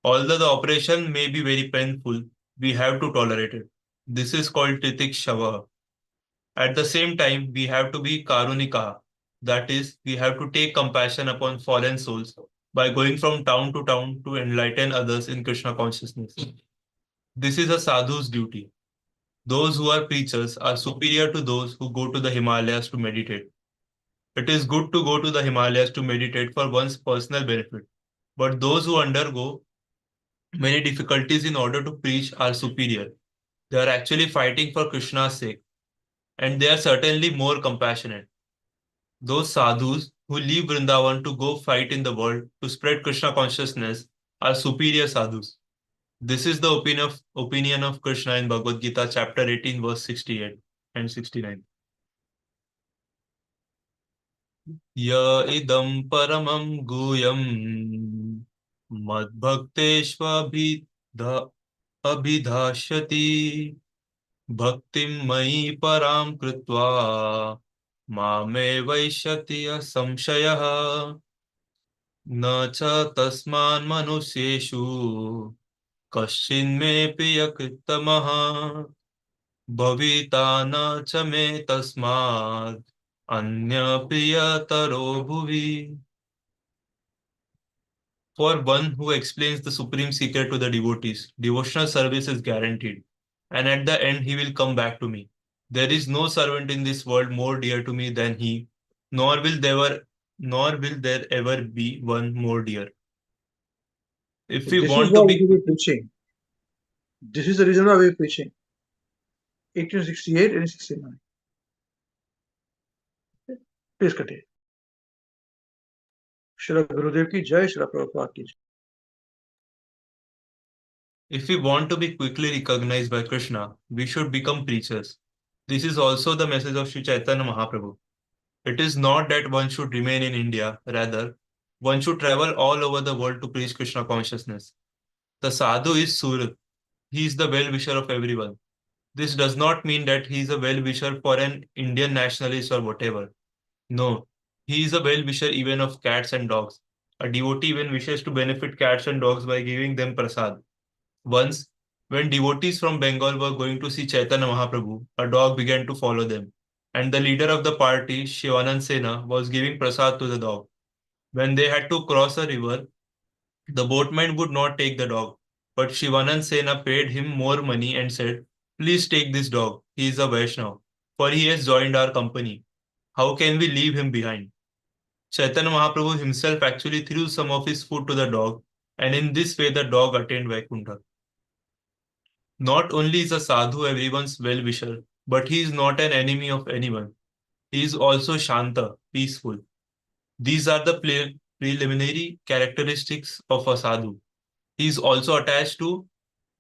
Although the operation may be very painful, we have to tolerate it. This is called titik shava. At the same time, we have to be karunika. That is, we have to take compassion upon fallen souls by going from town to enlighten others in Krishna consciousness. This is a sadhu's duty. Those who are preachers are superior to those who go to the Himalayas to meditate. It is good to go to the Himalayas to meditate for one's personal benefit, but those who undergo many difficulties in order to preach are superior. They are actually fighting for Krishna's sake, and they are certainly more compassionate. Those sadhus who leave Vrindavan to go fight in the world to spread Krishna consciousness are superior sadhus. This is the opinion of Krishna in Bhagavad Gita, chapter 18, verse 68 and 69. Ya idam paramam guyam madbhakteshvabhidha abhidhashyati bhaktim mai param kritva mame vaishyati samshayah na cha tasman manusyeshu कश्चिन्मेऽपि यकृत्तमः भविता न च मे तस्मात् अन्यप्रियतरो भुवि. For one who explains the supreme secret to the devotees, devotional service is guaranteed, and at the end he will come back to me. There is no servant in this world more dear to me than he, nor will there ever be one more dear. If we This is want why to we be should be preaching. This is the reason why we're preaching. 1868 and 69. Please continue. Shri Gurudev ki jai, Shri Prabhupada ki jai. If we want to be quickly recognized by Krishna, we should become preachers. This is also the message of Sri Chaitanya Mahaprabhu. It is not that one should remain in India, rather, one should travel all over the world to preach Krishna consciousness. The Sadhu is Surya. He is the well-wisher of everyone. This does not mean that he is a well-wisher for an Indian nationalist or whatever. No, he is a well-wisher even of cats and dogs. A devotee even wishes to benefit cats and dogs by giving them prasad. Once, when devotees from Bengal were going to see Chaitanya Mahaprabhu, a dog began to follow them, and the leader of the party, Shivanand Sena, was giving prasad to the dog. When they had to cross a river, the boatman would not take the dog, but Shivanand Sena paid him more money and said, "Please take this dog. He is a Vaishnav, for he has joined our company. How can we leave him behind?" Chaitanya Mahaprabhu himself actually threw some of his food to the dog, and in this way the dog attained Vaikuntha. Not only is a sadhu everyone's well-wisher, but he is not an enemy of anyone. He is also shanta, peaceful. These are the preliminary characteristics of a sadhu. He is also attached to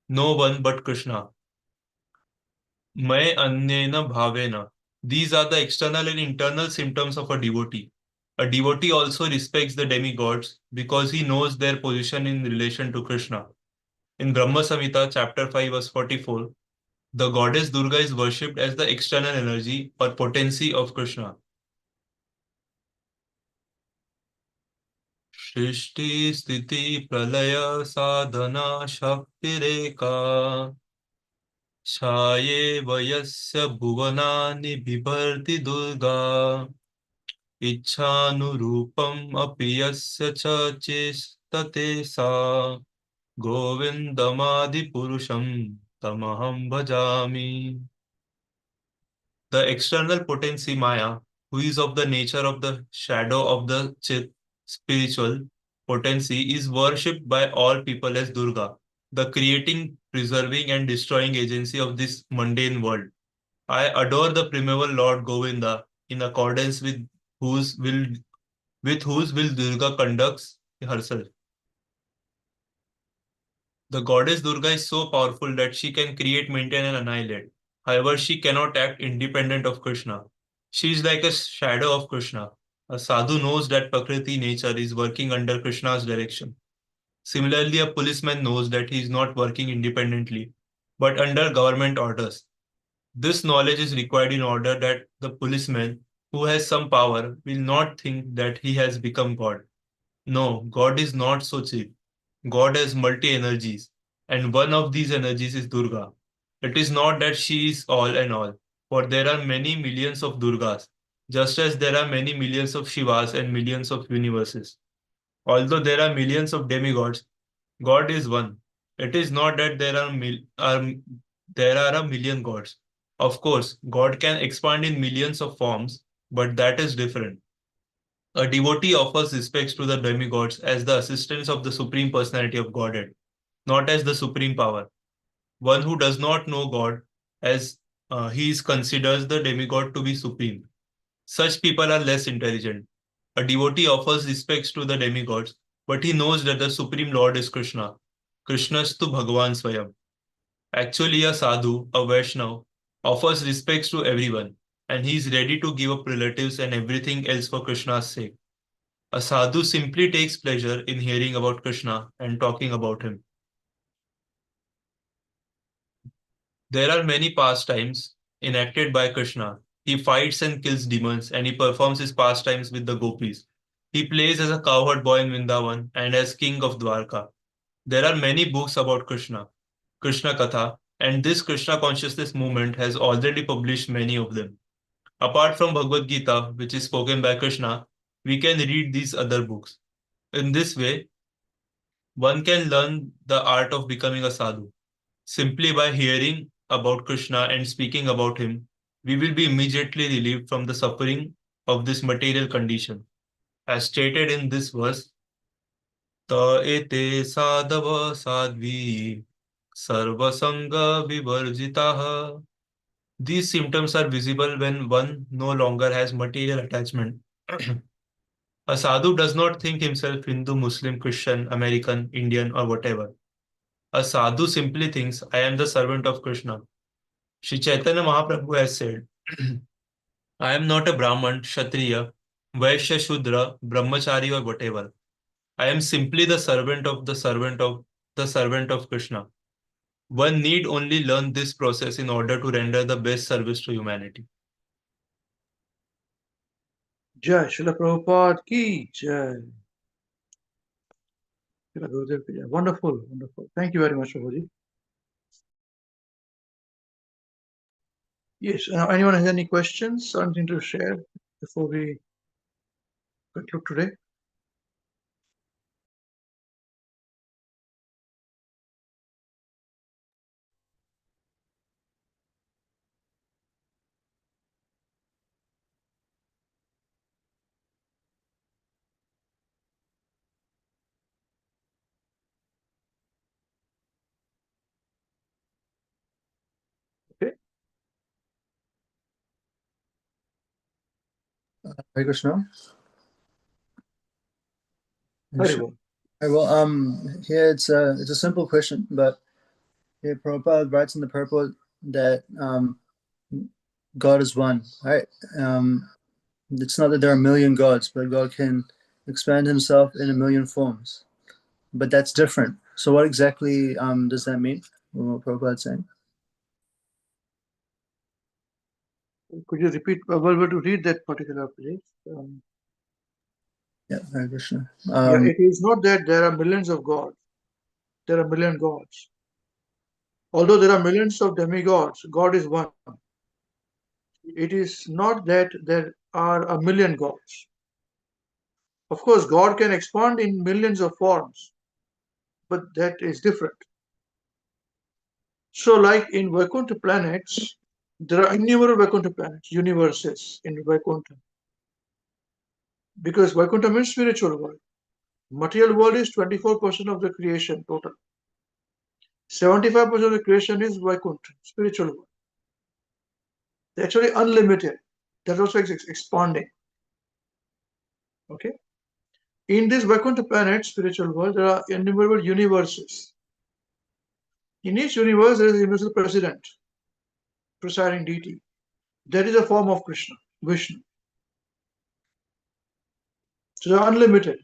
no one but Krishna. May anyena bhavena. These are the external and internal symptoms of a devotee. A devotee also respects the demigods because he knows their position in relation to Krishna. In Brahma Samhita, chapter 5, verse 44, the goddess Durga is worshipped as the external energy or potency of Krishna. Shrishti Sthiti Pralaya Sadhana Shaktireka Shaye Vayasya Bhuvanani Bibharti Durga Ichanurupam Apiyasya Cha Chestate Sa Govindamadi Purusham Tamaham Bhajami. The external potency Maya, who is of the nature of the shadow of the Chit, spiritual potency, is worshipped by all people as Durga, the creating, preserving, and destroying agency of this mundane world. I adore the primeval Lord Govinda in accordance whose will with whose will Durga conducts herself. The goddess Durga is so powerful that she can create, maintain, and annihilate. However, she cannot act independent of Krishna. She is like a shadow of Krishna. A sadhu knows that Prakriti nature is working under Krishna's direction. Similarly, a policeman knows that he is not working independently, but under government orders. This knowledge is required in order that the policeman, who has some power, will not think that he has become God. No, God is not so cheap. God has multi-energies, and one of these energies is Durga. It is not that she is all and all, for there are many millions of Durgas, just as there are many millions of Shivas and millions of universes. Although there are millions of demigods, God is one. It is not that there are a million gods. Of course, God can expand in millions of forms, but that is different. A devotee offers respects to the demigods as the assistants of the Supreme Personality of Godhead, not as the supreme power. One who does not know God as he is considers the demigod to be supreme. Such people are less intelligent. A devotee offers respects to the demigods, but he knows that the Supreme Lord is Krishna. Krishnastu Bhagavan Swayam. Actually, a sadhu, a Vaishnav, offers respects to everyone, and he is ready to give up relatives and everything else for Krishna's sake. A sadhu simply takes pleasure in hearing about Krishna and talking about him. There are many pastimes enacted by Krishna. He fights and kills demons, and he performs his pastimes with the gopis. He plays as a cowherd boy in Vrindavan and as king of Dwarka. There are many books about Krishna, Krishna Katha, and this Krishna consciousness movement has already published many of them. Apart from Bhagavad Gita, which is spoken by Krishna, we can read these other books. In this way, one can learn the art of becoming a sadhu. Simply by hearing about Krishna and speaking about him, we will be immediately relieved from the suffering of this material condition. As stated in this verse, Ta ete sadhava sadvi sarvasanga vivarjitaha. These symptoms are visible when one no longer has material attachment. A sadhu does not think himself Hindu, Muslim, Christian, American, Indian, or whatever. A sadhu simply thinks, I am the servant of Krishna. Sri Chaitanya Mahaprabhu has said, I am not a Brahman, Kshatriya, Vaishya, Shudra, Brahmachari, or whatever. I am simply the servant of the servant of the servant of Krishna. One need only learn this process in order to render the best service to humanity. Jai Srila Prabhupada ki Jai. Srila Gurudev ki Jai. Wonderful, wonderful. Thank you very much, Prabhuji. Yes, anyone has any questions, something to share before we conclude today? Okay. Hare Krishna. Very well. Here it's a simple question, but here Prabhupada writes in the purport that God is one, right? It's not that there are a million gods, but God can expand himself in a million forms. But that's different. So what exactly does that mean? What Prabhupada's saying? Could you repeat, to read that particular place? Yeah, Hare Krishna. Yeah, it is not that there are millions of gods. There are million gods. Although there are millions of demigods, God is one. It is not that there are a million gods. Of course, God can expand in millions of forms, but that is different. So, like in Vaikuntha planets, there are innumerable Vaikuntha planets, universes in Vaikuntha. Because Vaikuntha means spiritual world. Material world is 24% of the creation total. 75% of the creation is Vaikuntha, spiritual world. They're actually unlimited. That also is expanding. Okay. In this Vaikuntha planet, spiritual world, there are innumerable universes. In each universe, there is a universal president, presiding deity. That is a form of Krishna, Vishnu. So they are unlimited.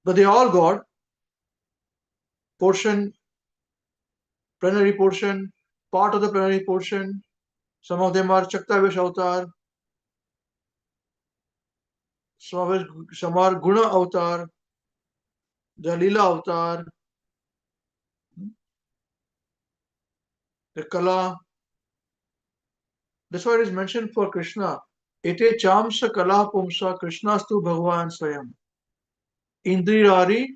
But they are all God. Portion, plenary portion, part of the plenary portion. Some of them are Chaktavish avatar. Some are Guna avatar. The Leela avatar. The Kala. That's why it is mentioned for Krishna. Ete chamsa kala pumsa Krishnastu Bhagavan Swayam. Indrirari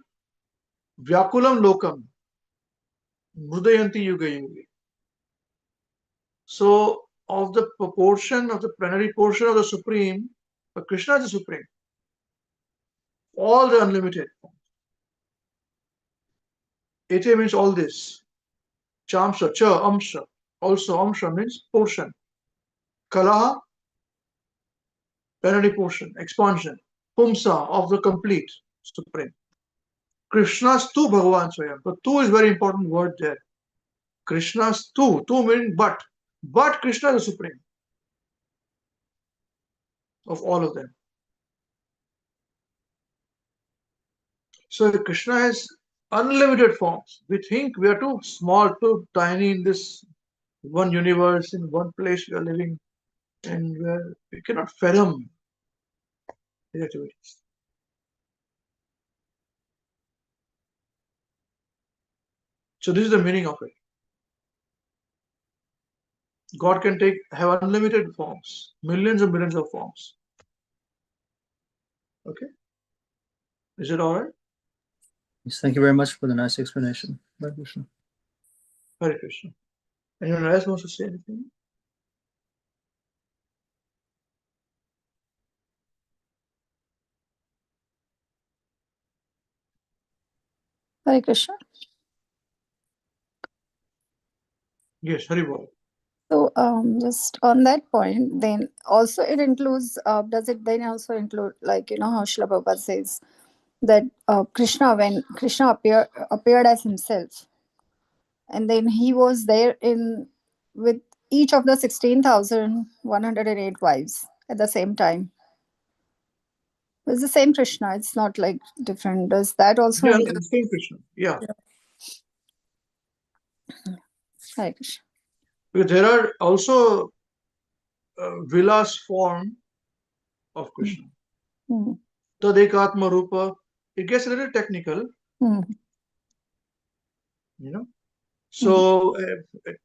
Vyakulam Lokam. Mrudayanti Yuga Yuga. So, of the proportion of the plenary portion of the Supreme, Krishna is the Supreme. All the unlimited. Ete means all this. Chamsa, cha, amsha. Also, amsha means portion. Kalaha, plenary portion, expansion, Pumsa of the complete Supreme. Krishna's tu Bhagavan Swayam. The tu is very important word there. Krishna's tu meaning but Krishna is the Supreme of all of them. So Krishna has unlimited forms. We think we are too small, too tiny in this one universe, in one place we are living, and we cannot fathom his activities. So this is the meaning of it. God can have unlimited forms, millions and millions of forms. Okay? Is it all right? Yes, thank you very much for the nice explanation. Hare Krishna. Hare Krishna. Anyone else wants to say anything? Hare Krishna. Yes, Hari Bol. So just on that point, then also it includes, does it then also include, like, how Srila Prabhupada says that Krishna, when Krishna appeared as himself, and then he was there with each of the 16,108 wives at the same time. It's the same Krishna. It's not like different. Does that also Yeah, include? the same Krishna. Yeah. Hare Krishna. Because there are also Vilas form of Krishna. Mm. Tadekatma Rupa. It gets a little technical, Mm. So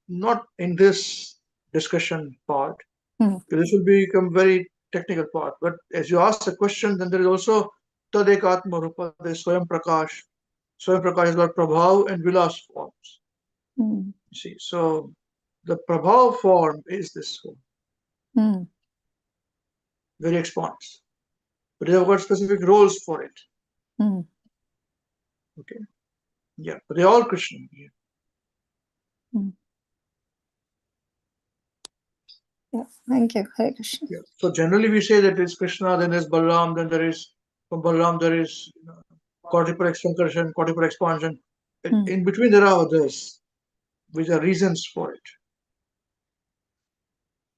not in this discussion part. Mm. This will become very technical part. But as you ask the question, then there is also Tadekatma Rupa, there is Swayam Prakash. Swayam Prakash has got Prabhav and Vilas forms. Mm. You see, so the Prabhav form is this one. Mm. Very expansive. But they have got specific roles for it. Mm. Okay. Yeah, but they're all Krishna. Yeah. Mm. Yeah. Thank you. Hare Krishna. Yeah. So generally we say that it's Krishna, then there's Balaram, then from Balaram there is quadruple expansion, quadruple expansion. In between there are others, which are reasons for it.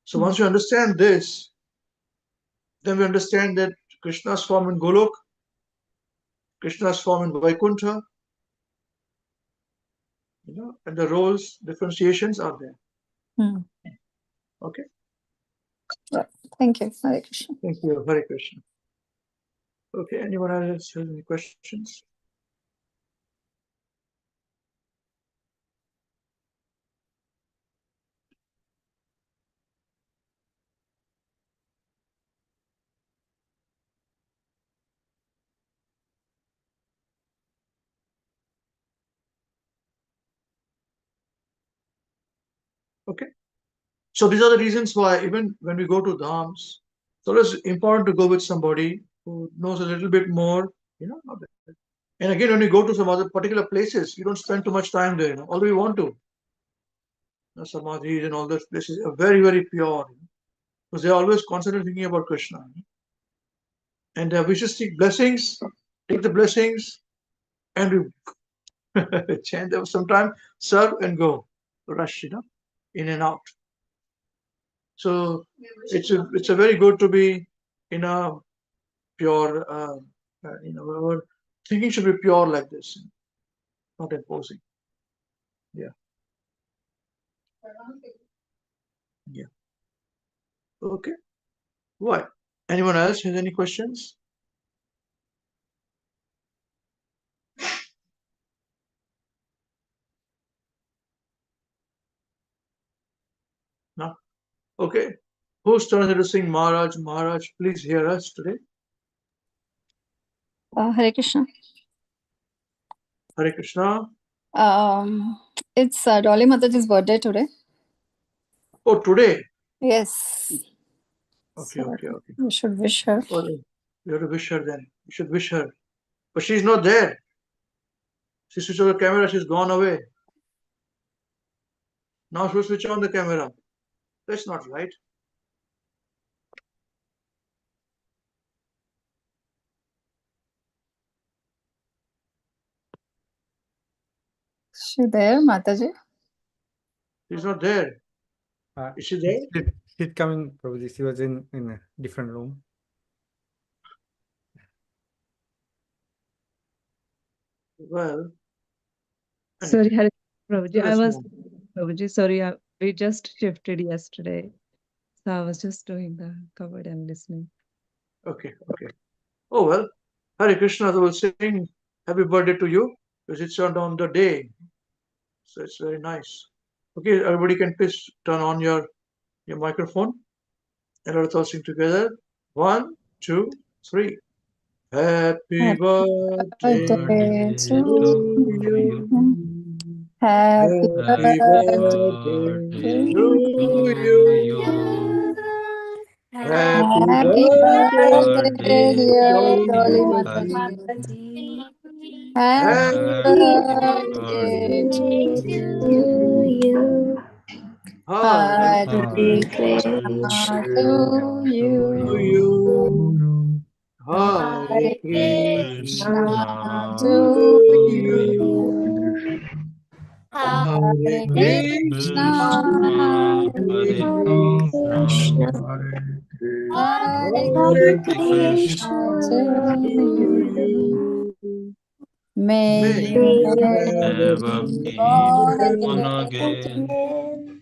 So once you understand this, then we understand that Krishna's form in Golok, Krishna's form in Vaikuntha, and the roles, differentiations are there. Mm. Okay. Yeah. Thank you. Hare Krishna. Thank you. Hare Krishna. Okay. Anyone else has any questions? Okay. So these are the reasons why even when we go to dhams, it's always important to go with somebody who knows a little bit more, of it. And again, when we go to some other particular places, you don't spend too much time there, although you want to. The samadhis and all those places are very, very pure, because they're always constantly thinking about Krishna. And we just take blessings, take the blessings, and we chant them sometime, serve and go, rush, in and out. So it's a very good to be in a pure, our thinking should be pure like this, not imposing. Yeah. Yeah. Okay. Why? Anyone else has any questions? No? Okay. Whose turn is it to sing Maharaj? Maharaj, please hear us today. Hare Krishna. Hare Krishna. It's Dolly Mataji's birthday today. Oh, today? Yes. Okay, So okay. we should wish her. Oh, you have to wish her then. You should wish her. But she's not there. She switched on the camera, she's gone away. Now she'll switch on the camera. That's not right. She there, Mataji? She's not there. Is she there? She's coming, Prabhuji. She was in a different room. Well, Sorry, Hare Prabhuji. I yes, was ma'am. Prabhuji. Sorry, we just shifted yesterday, so I was just doing the covered and listening. Okay, okay. Oh, well, Hare Krishna will sing happy birthday to you because it's on the day. So it's very nice. Okay, everybody can please turn on your microphone and let us all sing together. 1, 2, 3. Happy birthday Birthday to to you. you. Happy Happy birthday birthday. to you. Happy Happy birthday, birthday, dear Dolly Dolly Mataji. Mataji. Happy Happy birthday birthday To to you. you, Hare Hare Hare Krishna Krishna. to to you. you. Hare Hare Krishna Krishna to to you. you. Hare Hare Krishna, Krishna. Hare Hare Krishna, Krishna. Hare Hare Krishna Krishna to to you. you. May May you May you you never never never be be be born born born again. again. again.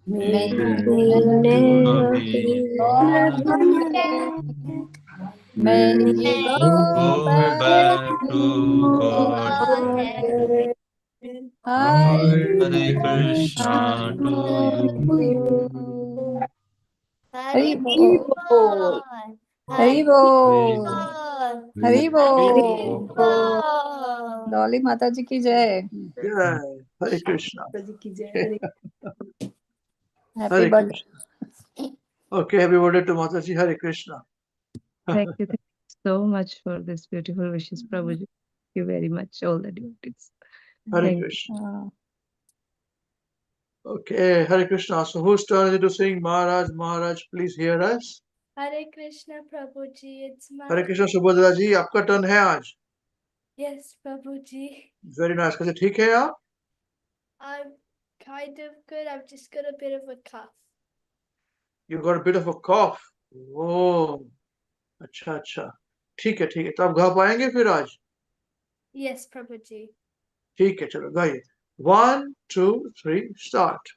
May May you you never never be be born born again. again. May you May go you back go back to to Godhead. Godhead. Hare Hare Krishna Krishna to to you. you. Hare Haribol, Bol. Hare Haribol, Bol. Hare Haribol. Bol. Dolly Mataji ki jai. Jai, Hare Krishna. Happy Hare birthday. Krishna. Okay, happy birthday to Mataji. Hare Krishna. Thank you so much for this beautiful wishes, Prabhuji. Thank you very much, all the devotees. Hare Thank you. Krishna. Okay, Hare Krishna. So whose turn is it to sing? Maharaj, Maharaj, please hear us. Hare Krishna, Prabhuji. It's Hare my. Krishna Subhadra ji आपका turn है आज. Yes, Prabhuji. Very nice. कैसे ठीक है आप? I'm kind of good. I've just got a bit of a cough. You got a bit of a cough. Oh, अच्छा अच्छा. ठीक है तो आप गा पाएंगे फिर आज? Yes, Prabhuji. ठीक है चलो गाइए. 1, 2, 3, start.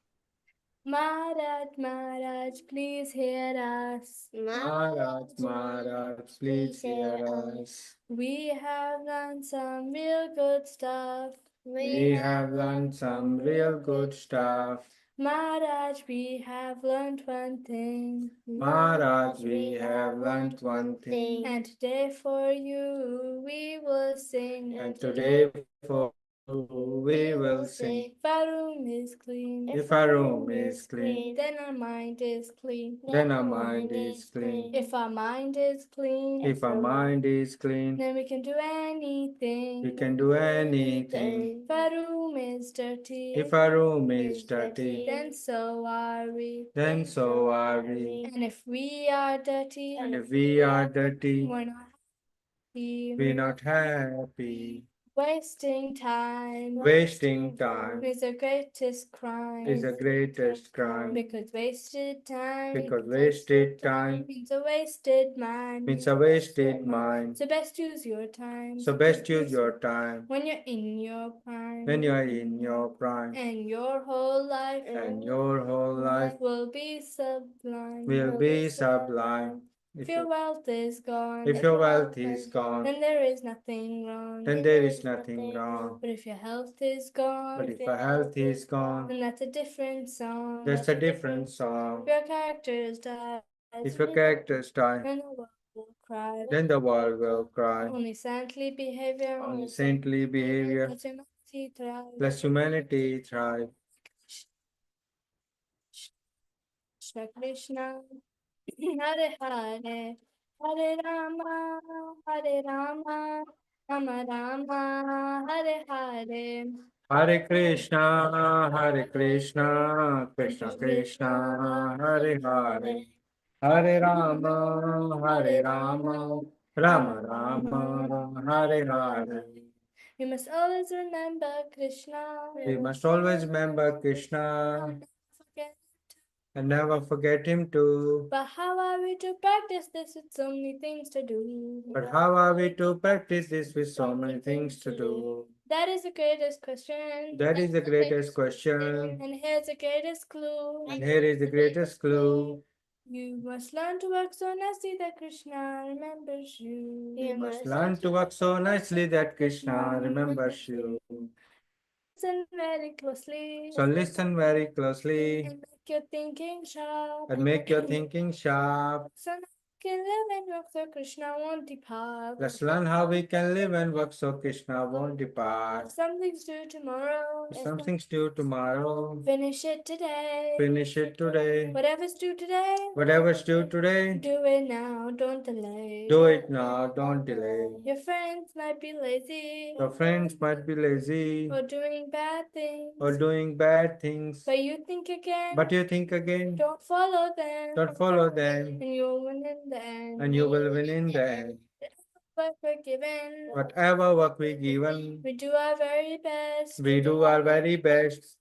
Maharaj, Maharaj, please hear us. Maharaj, Maharaj, please hear us. We have learned some real good stuff. We have learned some real good stuff. Maharaj, we have learned one thing. Maharaj, we have learned one thing. And today for you we will sing. And today for you we will sing. If our room is clean, If our room is clean, then our mind is clean. then our mind is clean. If our mind is clean, If our mind is clean, then we can do anything. we can do anything. If our room is dirty, If our room is dirty, then so are we. then so are we. And if we are dirty, And if we are dirty, we're not happy. we're not happy. Wasting time. Wasting time is the greatest crime. is the greatest crime. Because wasted time. Because wasted time means a wasted mind. means a wasted mind. So best use your time. So best use your time when you're in your prime. when you are in your prime. And your whole life. And your whole life will be sublime. will be sublime. If your wealth is gone. If your wealth is gone, then there is nothing wrong. then there is nothing wrong. But if your health is gone. But if your health is gone, then that's a different song. that's a different song. If your characters die. If your characters die, then the world will cry. then the world will cry. Only saintly behavior. Only saintly behavior lets humanity thrive. lets humanity thrive. Krishna Krishna, Hare Hare, Hare Rama, Rama Rama, Hare Hare. Hare Krishna, Krishna Krishna, Hare Hare. Hare Rama, Rama Rama, Hare Hare. We must always remember Krishna. We must always remember Krishna and never forget him too. But how are we to practice this with so many things to do? But how are we to practice this with so many things to do? That is the greatest question. That is the greatest question. And here's the greatest clue. And here is the greatest clue. You must learn to work so nicely that Krishna remembers you. You must learn to work so nicely that Krishna remembers you. Listen very closely. So listen very closely And make your thinking sharp. and make your thinking sharp. So now you can live and work so Krishna won't depart. Let's learn how we can live and work so Krishna won't depart. If something's due tomorrow, If something's due tomorrow, finish it today. finish it today. Whatever's due today, Whatever's due today, do it now, don't delay. do it now, don't delay. Your friends might be lazy Your friends might be lazy or doing bad things, or doing bad things, but you think again. but you think again. Don't follow them. Don't follow them, And you'll win in the end. and you will win in the end. But we're given. Whatever work we given, We do our very best. we do our very best.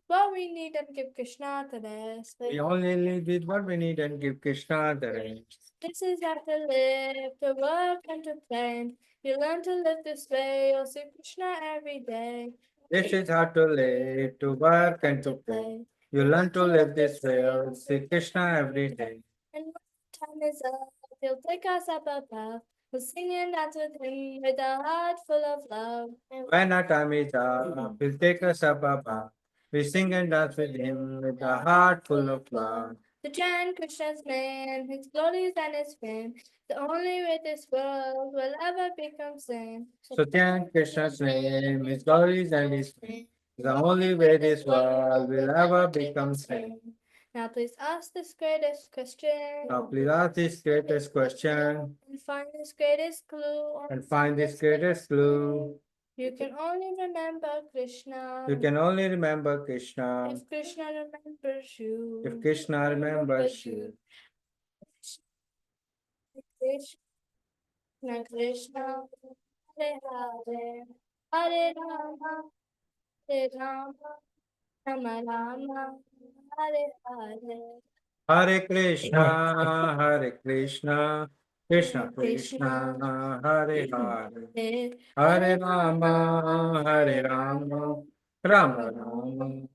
What we need and give Krishna the rest. We only live with what we need and give Krishna the rest. This is how to live, to work and to play. You learn to live this way, you'll see Krishna every day. This is how to live, to work and to play. You learn to live this way, you'll see Krishna every day. And when time is up, he'll take us up above. We'll sing and dance with him with a heart full of love. When our time is up, he'll take us up above. We sing and dance with him with a heart full of love. To chant Krishna's name, his glories and his fame, the only way this world will ever become sane. So chant Krishna's name, his glories and his fame. The only way this world will ever become sane. Now please ask this greatest question. Now please ask this greatest question And find this greatest clue. and find this greatest clue. You can only remember Krishna. You can only remember Krishna If Krishna remembers you. if Krishna remembers you. Krishna Krishna, Hare Hare, Hare Rama, Hare Rama, Rama Rama, Hare Hare. Hare Krishna, Hare Krishna, Krishna Krishna, Hare Hare. Hare Rama, Hare Rama, Rama Rama,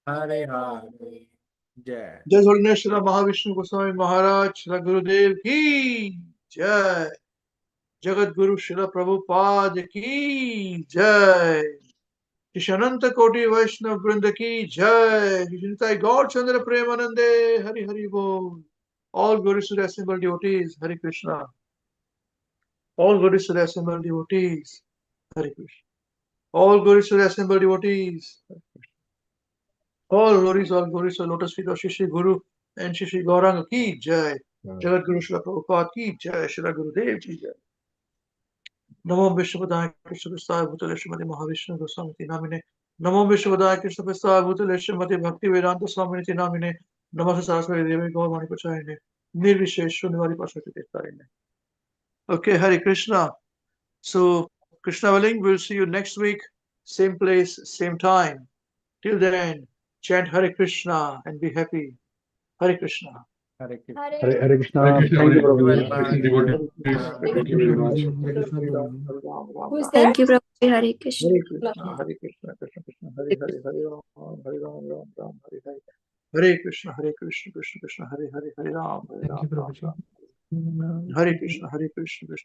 Hare Hare. Jai. Jai Holiness Srila Mahavishnu Goswami Maharaj, Srila Gurudev ki Jai. Jagat Guru Srila Prabhupada ki Jai. Krishananta Koti Vaishnav Vrinda ki Jai. Krishnai Gaur Chandra Premanande Hari Hari Bol. All glories to the assembled devotees, Hare Krishna. All glories to the assembled devotees, Hare Krishna. All glories to the assembled devotees, Hare Krishna. All glories to Lotus feet of Shri Guru and Shri Gauranga ki Jai. Jagat Guru Srila Prabhupada ki Jai. Srila Gurudev ki Jai. Namo Vishnupadaya Krishna Prasthaya Bhutale Srimati Mahavishnu Goswami Namine. Namo Vishnupadaya Krishna Prasthaya Bhutale Srimati Bhakti Vedanta Swami Namine. Namaste Saraswati Devi Gaurmani Pachayine. Nirvishesh Shunnivari Paswati Testarine. Okay, Hare Krishna. So, Krishna willing, we'll see you next week, same place, same time. Till then, chant Hare Krishna and be happy. Hare Krishna. Hare Krishna. Hare Krishna. Thank you, Prabhu. Krishna devotees. Thank you very much. Who's there? Thank you, Prabhu. Hare Krishna. Hare Krishna, Hare Krishna, Krishna Krishna, Hare Hare, Hare Ram, Hare Ram, Ram Ram, Hare Hare. Hare Krishna, Krishna Krishna, Hare Hare, Hare Ram, Hare Ram, Ram Ram. Hare Krishna, Krishna Krishna.